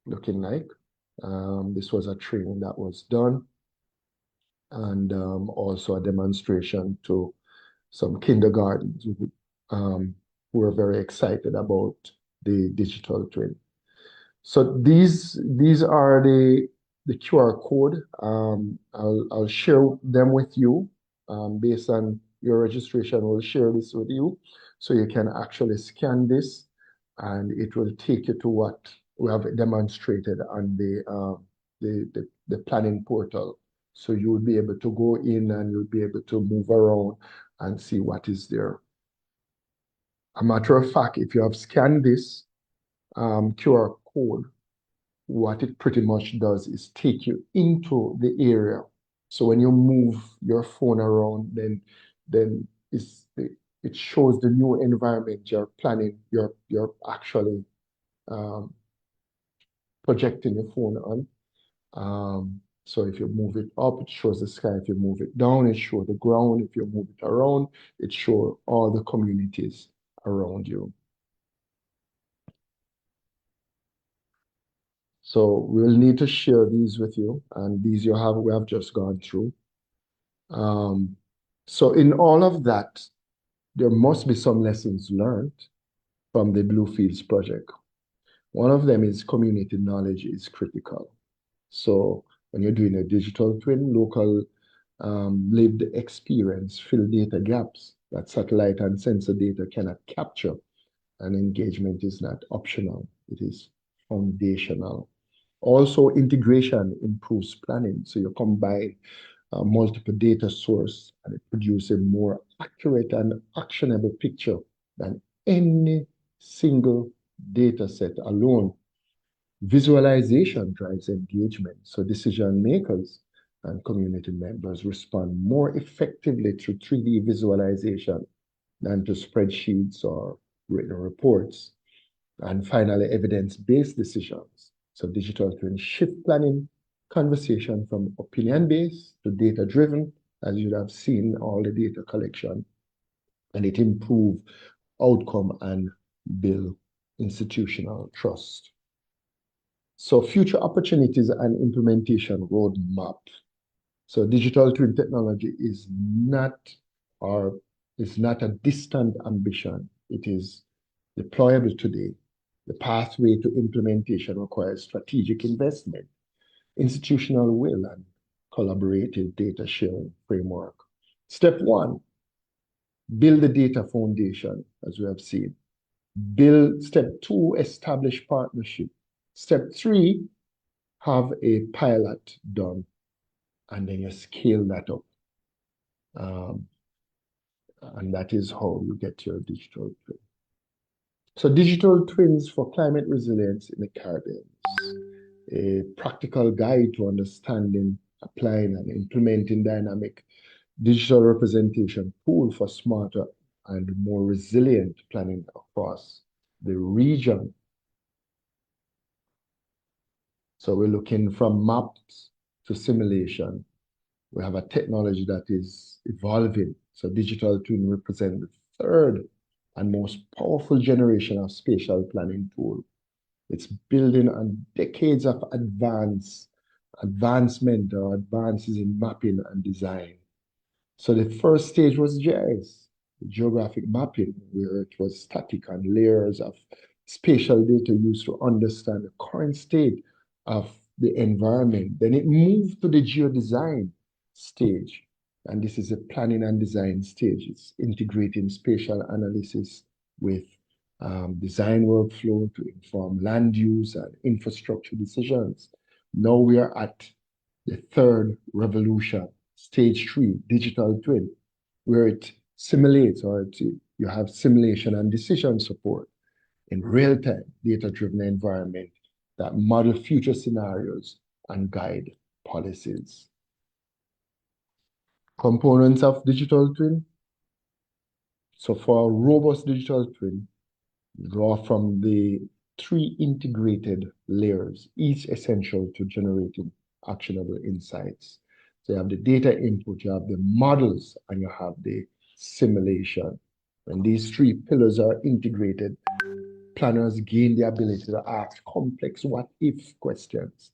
looking like. This was a training that was done, and also a demonstration to some kindergartens who are very excited about the digital twin. So these are the QR code. I'll share them with you based on your registration. We'll share this with you so you can actually scan this, and it will take you to what we have demonstrated on the planning portal. So you will be able to go in and you'll be able to move around and see what is there. A matter of fact, if you have scanned this QR code, what it pretty much does is take you into the area. So when you move your phone around, then it shows the new environment you're planning, you're actually projecting your phone on. So if you move it up, it shows the sky. If you move it down, it shows the ground. If you move it around, it shows all the communities around you. So we'll need to share these with you, and these we have just gone through. So in all of that, there must be some lessons learned from the Bluefields project. One of them is community knowledge is critical. So when you're doing a digital twin, local lived experience, fill data gaps that satellite and sensor data cannot capture, and engagement is not optional, it is foundational. Also, integration improves planning. So you combine multiple data source and it produces a more accurate and actionable picture than any single data set alone. Visualization drives engagement. So decision makers and community members respond more effectively to 3D visualization than to spreadsheets or written reports. And finally, evidence-based decisions. So digital twin shift planning conversation from opinion-based to data-driven, as you have seen all the data collection, and it improve outcome and build institutional trust. So future opportunities and implementation roadmap. So digital twin technology is not or is not a distant ambition. It is deployable today. The pathway to implementation requires strategic investment, institutional will, and collaborative data sharing framework. Step one, build the data foundation, as we have seen. Step two, establish partnership. Step three, have a pilot done, and then you scale that up. And that is how you get your digital twin. So digital twins for climate resilience in the Caribbean, a practical guide to understanding, applying, and implementing dynamic digital representation tool for smarter and more resilient planning across the region. So we're looking from maps to simulation. We have a technology that is evolving. So digital twin represent the third and most powerful generation of spatial planning tool. It's building on decades of advancement or advances in mapping and design. So the first stage was GIS, geographic mapping, where it was static and layers of spatial data used to understand the current state of the environment. Then it moved to the geodesign stage. And this is a planning and design stage. It's integrating spatial analysis with design workflow to inform land use and infrastructure decisions. Now we are at the third revolution, stage three, digital twin, where it simulates you have simulation and decision support in real-time data-driven environment that model future scenarios and guide policies. Components of digital twin. So for a robust digital twin, draw from the three integrated layers, each essential to generating actionable insights. So you have the data input, you have the models, and you have the simulation. When these three pillars are integrated, planners gain the ability to ask complex what-if questions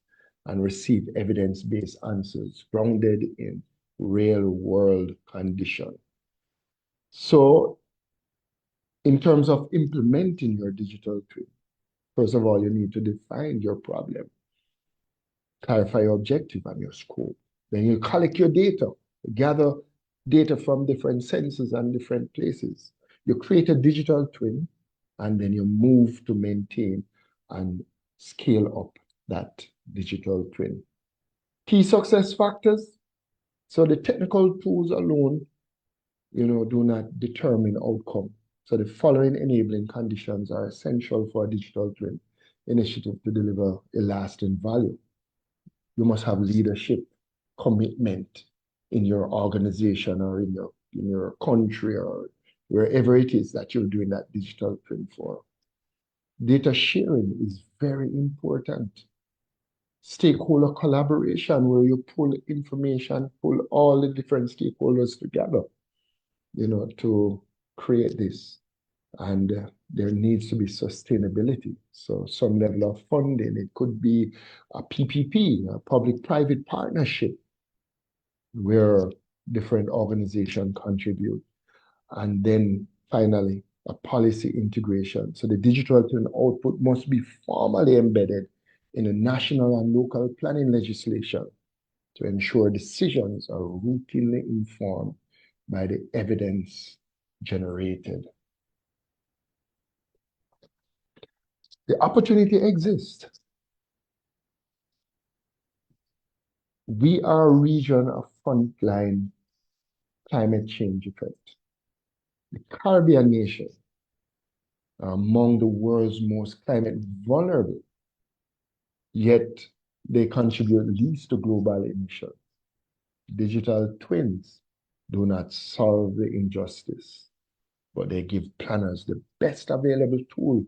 and receive evidence-based answers grounded in real-world conditions. So in terms of implementing your digital twin, first of all, you need to define your problem, clarify your objective and your scope. Then you collect your data, gather data from different sensors and different places. You create a digital twin, and then you move to maintain and scale up that digital twin. Key success factors. So the technical tools alone, do not determine outcome. So the following enabling conditions are essential for a digital twin initiative to deliver a lasting value. You must have leadership, commitment in your organization or in your country or wherever it is that you're doing that digital twin for. Data sharing is very important. Stakeholder collaboration, where you pull information, pull all the different stakeholders together, to create this. And there needs to be sustainability. So some level of funding, it could be a PPP, a public-private partnership, where different organizations contribute. And then finally, a policy integration. So the digital twin output must be formally embedded in the national and local planning legislation to ensure decisions are routinely informed by the evidence generated. The opportunity exists. We are a region of frontline climate change effect. The Caribbean nations are among the world's most climate vulnerable, yet they contribute least to global emissions. Digital twins do not solve the injustice, but they give planners the best available tool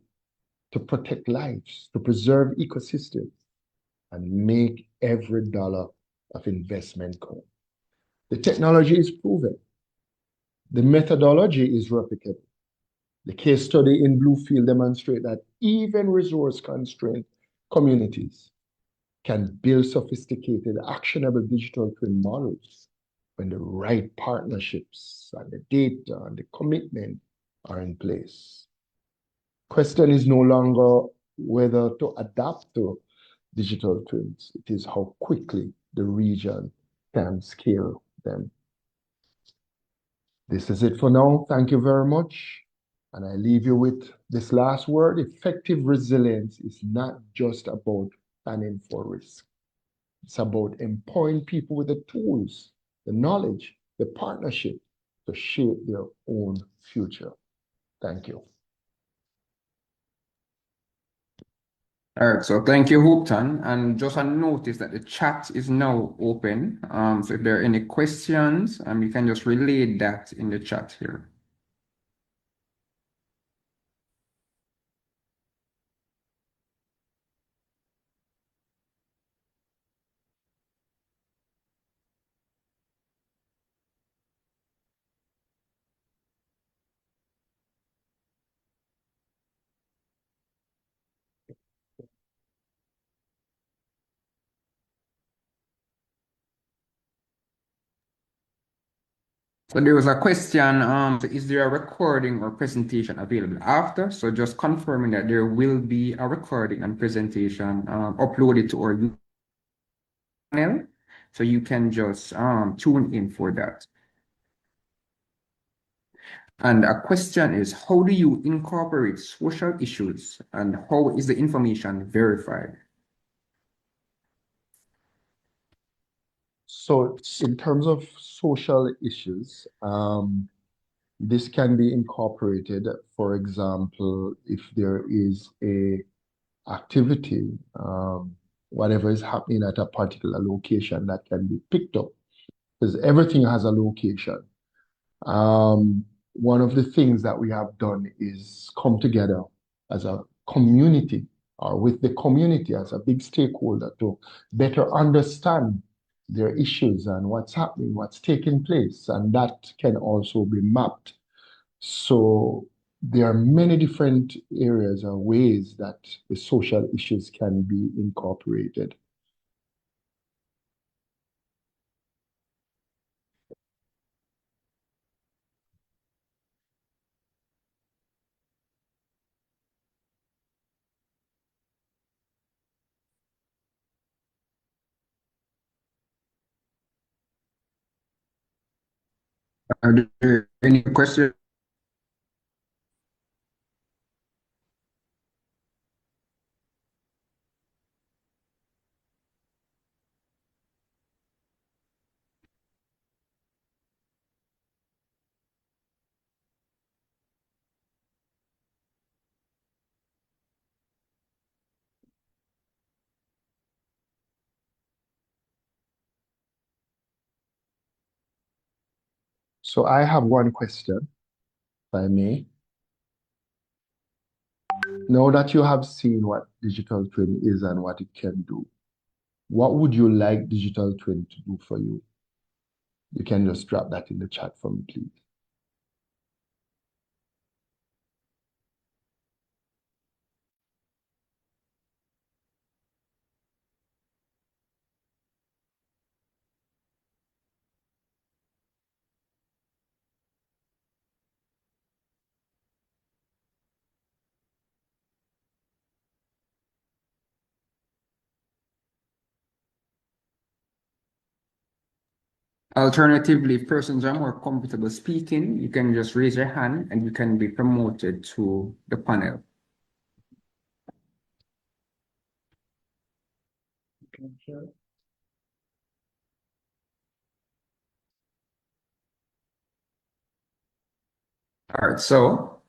to protect lives, to preserve ecosystems, and make every dollar of investment count. The technology is proven. The methodology is replicable. The case study in Bluefield demonstrates that even resource-constrained communities can build sophisticated, actionable digital twin models when the right partnerships and the data and the commitment are in place. Question is no longer whether to adapt to digital twins. It is how quickly the region can scale them. This is it for now. Thank you very much. And I leave you with this last word. Effective resilience is not just about planning for risk. It's about empowering people with the tools, the knowledge, the partnership to shape their own future. Thank you. All right, so thank you, Hopeton. And just a notice that the chat is now open. So if there are any questions, you can just relay that in the chat here. So there was a question, so is there a recording or presentation available after? So just confirming that there will be a recording and presentation uploaded to our YouTube channel. So you can just tune in for that. And a question is, how do you incorporate social issues and how is the information verified? So in terms of social issues, this can be incorporated. For example, if there is a activity, whatever is happening at a particular location that can be picked up, because everything has a location. One of the things that we have done is come together as a community or with the community as a big stakeholder to better understand their issues and what's happening, what's taking place, and that can also be mapped. So there are many different areas or ways that the social issues can be incorporated. Are there any questions? So I have one question, if I may. Now that you have seen what digital twin is and what it can do, what would you like digital twin to do for you? You can just drop that in the chat for me, please. Alternatively, if persons are more comfortable speaking, you can just raise your hand and you can be promoted to the panel. All right, so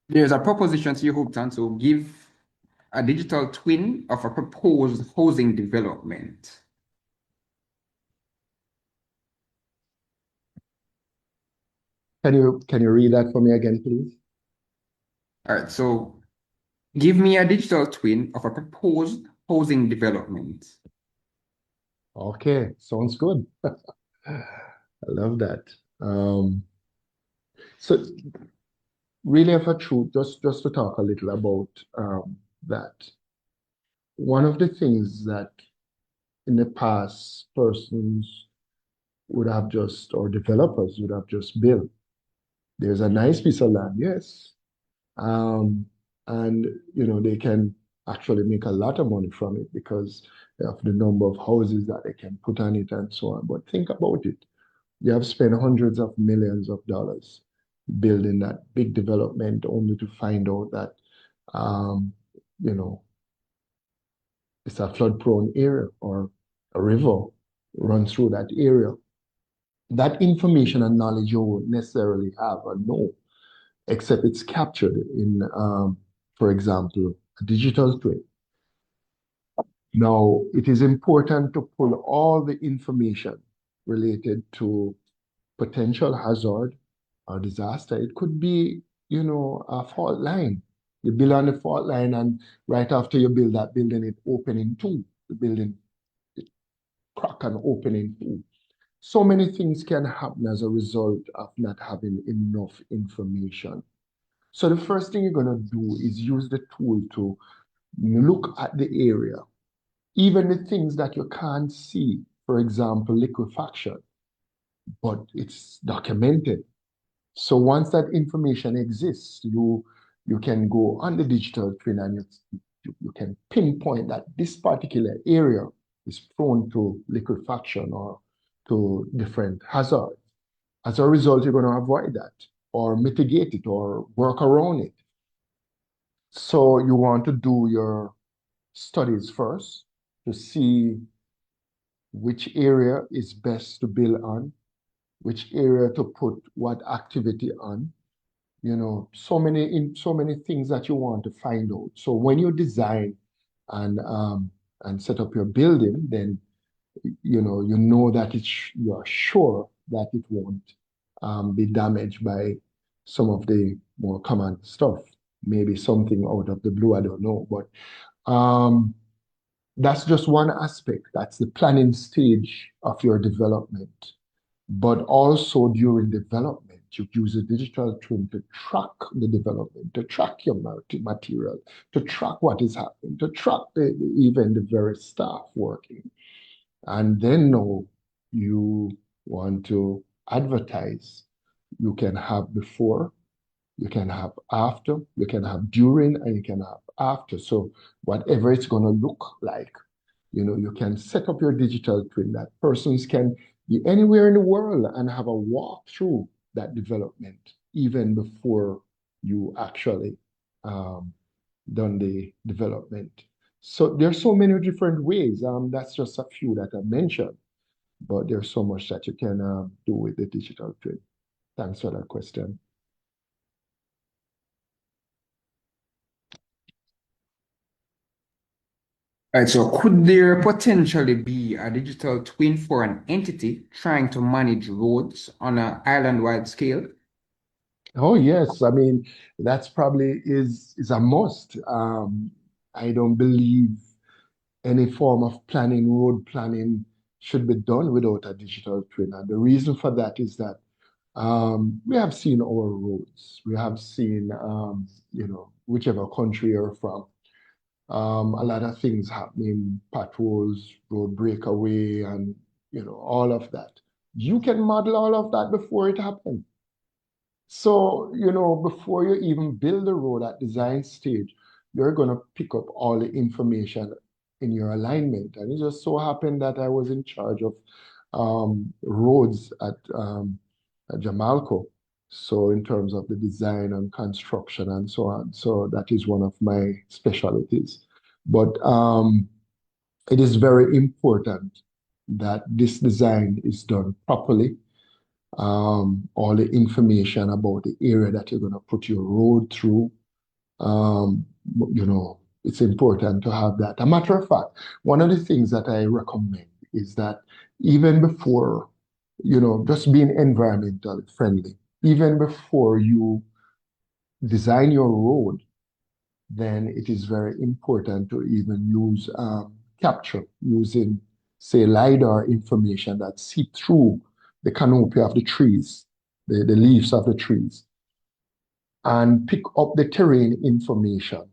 there's a proposition to you, Hopeton, to give a digital twin of a proposed housing development. Can you read that for me again, please? All right, so give me a digital twin of a proposed housing development. Okay, sounds good. I love that. Um, so really, if a truth, just to talk a little about that. One of the things that in the past persons would have just, or developers would have just built. There's a nice piece of land, yes. Um, and they can actually make a lot of money from it because of the number of houses that they can put on it and so on. But think about it. You have spent hundreds of millions of dollars building that big development only to find out that um, you know, it's a flood prone area or a river runs through that area. That information and knowledge you won't necessarily have or know, except it's captured in, for example, a digital twin. Now, it is important to pull all the information related to potential hazard or disaster. It could be, a fault line. You build on the fault line, and right after you build that building, it open in two. The building it crack and open in two. So many things can happen as a result of not having enough information. So the first thing you're going to do is use the tool to look at the area, even the things that you can't see, for example, liquefaction, but it's documented. So once that information exists, you can go on the digital twin and you can pinpoint that this particular area is prone to liquefaction or to different hazards. As a result, you're going to avoid that or mitigate it or work around it. So you want to do your studies first to see which area is best to build on, which area to put what activity on. So many things that you want to find out. So when you design and set up your building, then you know that you are sure that it won't be damaged by some of the more common stuff. Maybe something out of the blue, I don't know. But that's just one aspect. That's the planning stage of your development. But also during development, you use a digital twin to track the development, to track your material, to track what is happening, to track even the very staff working. And then now you want to advertise. You can have before, you can have after, you can have during, and you can have after. So whatever it's going to look like, you can set up your digital twin that persons can be anywhere in the world and have a walk through that development even before you actually um, done the development. So there's so many different ways. That's just a few that I mentioned, but there's so much that you can do with the digital twin. Thanks for that question. All right, so could there potentially be a digital twin for an entity trying to manage roads on an island-wide scale? Oh yes, I mean that's probably is a must. I don't believe any form of planning, road planning, should be done without a digital twin. And the reason for that is that we have seen our roads. We have seen, whichever country you're from, a lot of things happening, potholes, road breakaway, and, all of that. You can model all of that before it happens. So, before you even build the road at design stage, you're going to pick up all the information in your alignment. And it just so happened that I was in charge of roads at Jamalco. So in terms of the design and construction and so on. So that is one of my specialties. But it is very important that this design is done properly, all the information about the area that you're going to put your road through. Um, it's important to have that. A matter of fact, one of the things that I recommend is that even before, just being environmentally friendly, even before you design your road, then it is very important to even use capture using say, LiDAR information that seep through the canopy of the trees, the leaves of the trees, and pick up the terrain information.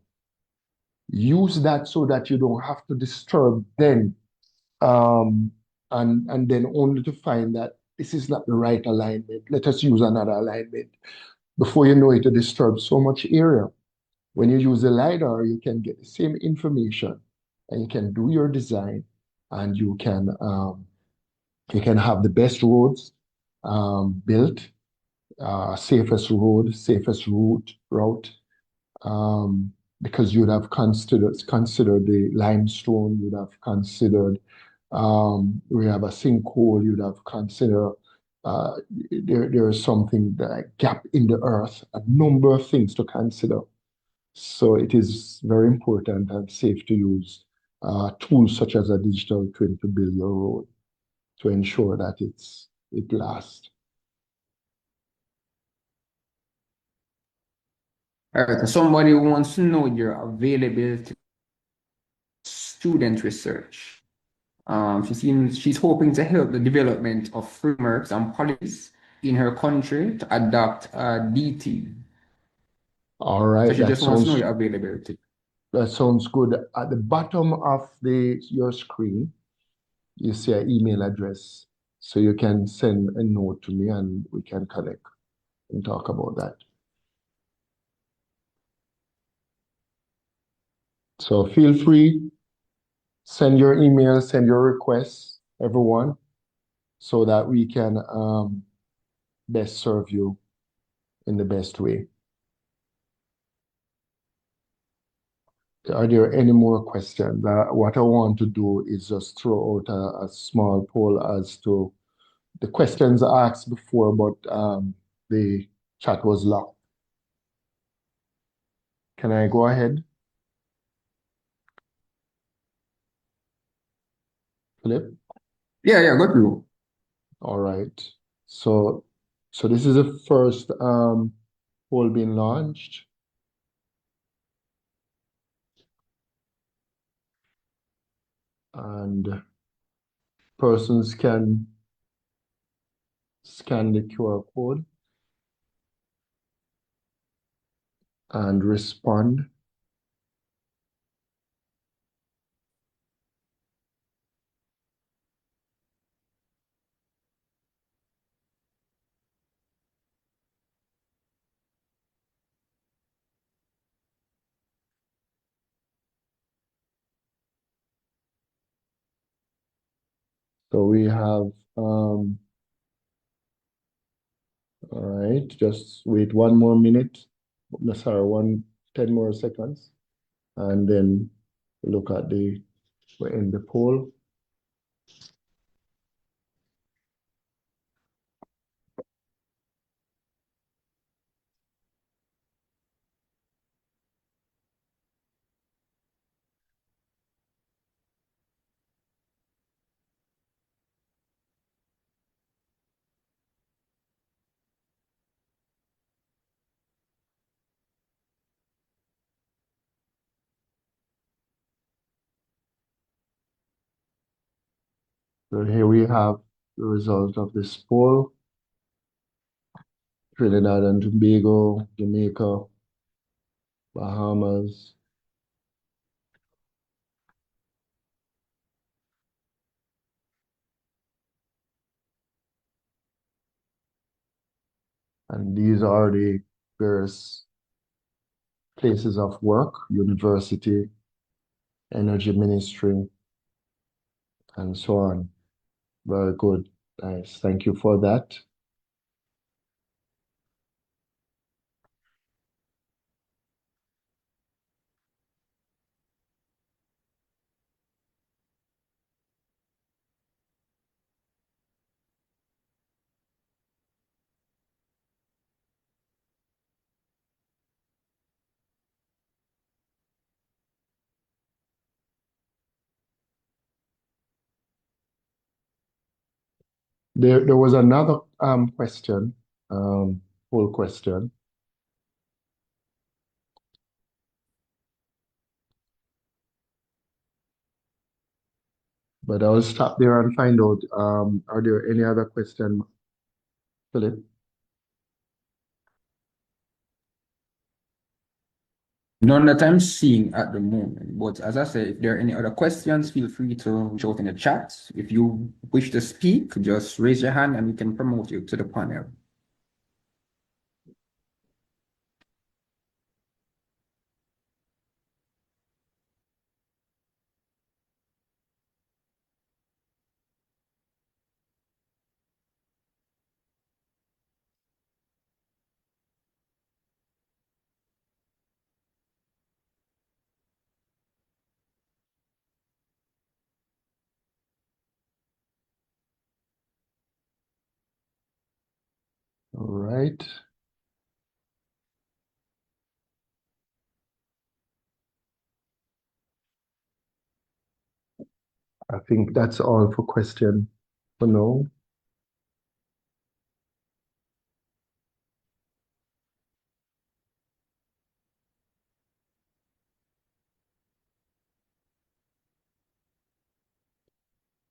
Use that so that you don't have to disturb then, and then only to find that this is not the right alignment. Let us use another alignment. Before you know it, it disturbs so much area. When you use the LiDAR, you can get the same information and you can do your design, and you can have the best roads built, safest road, safest route, um, because you'd have considered the limestone, you'd have considered we have a sinkhole, you'd have considered uh, there is something that gap in the earth, a number of things to consider. So it is very important and safe to use tools such as a digital twin to build your road to ensure that it lasts. All right, so somebody wants to know your availability student research. She's hoping to help the development of frameworks and policies in her country to adopt DT. All So right, she just wants to know your availability. that sounds good. At the bottom of your screen, you see an email address. So you can send a note to me and we can connect and talk about that. So feel free, send your email, send your requests, everyone, so that we can best serve you in the best way. Are there any more questions? What I want to do is just throw out a small poll as to the questions I asked before, but the chat was locked. Can I go ahead, Philip? Yeah, go through. All right. So this is the first poll being launched. And persons can scan the QR code and respond. So we have, all right, just wait 1 more minute. No, sorry, 10 more seconds. And then look at we're in the poll. So here we have the result of this poll. Trinidad and Tobago, Jamaica, Bahamas, and these are the various places of work: university, energy ministry, and so on. Very good. Nice. Thank you for that. There was another question, poll question. But I'll stop there and find out, are there any other questions, Philip? None that I'm seeing at the moment. But as I said, if there are any other questions, feel free to reach out in the chat. If you wish to speak, just raise your hand and we can promote you to the panel. All right. I think that's all for question for now.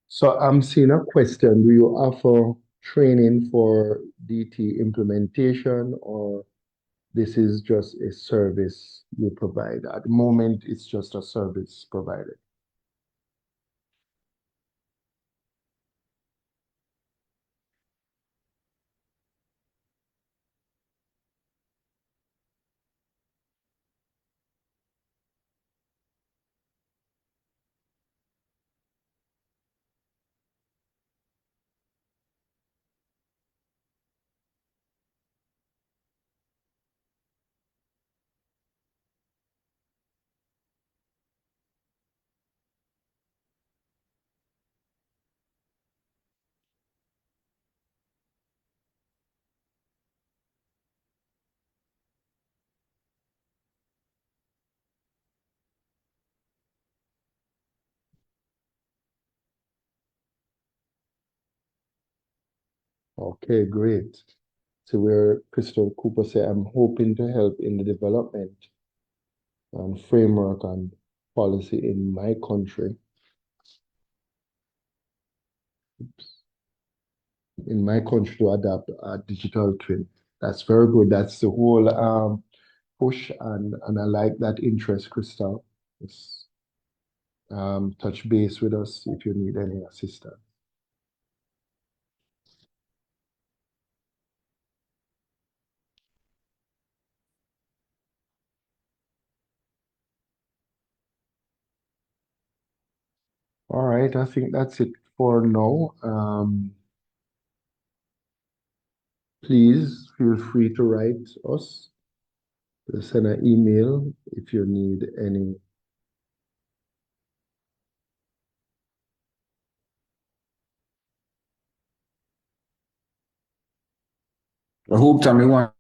So I'm seeing a question. Do you offer training for DT implementation, or this is just a service you provide? At the moment, it's just a service provided. Okay, great. So where Crystal Cooper said, I'm hoping to help in the development and framework and policy in my country. In my country to adopt a digital twin. That's very good. That's the whole push, and I like that interest, Crystal. Just touch base with us if you need any assistance. All right, I think that's it for now. Please feel free to write us. Send an email if you need any. I hope, Tom, we want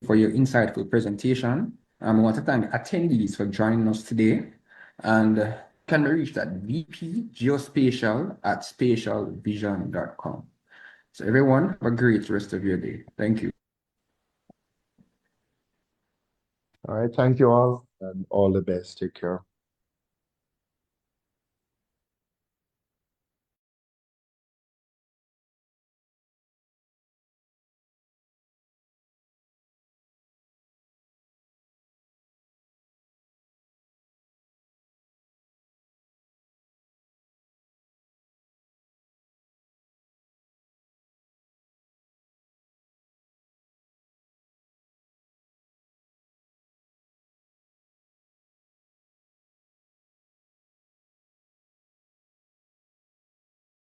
for your insightful presentation. I want to thank attendees for joining us today. And can be reached at vpgeospatial@spatialvision.com. So everyone, have a great rest of your day. Thank you. All right, thank you all, and all the best. Take care.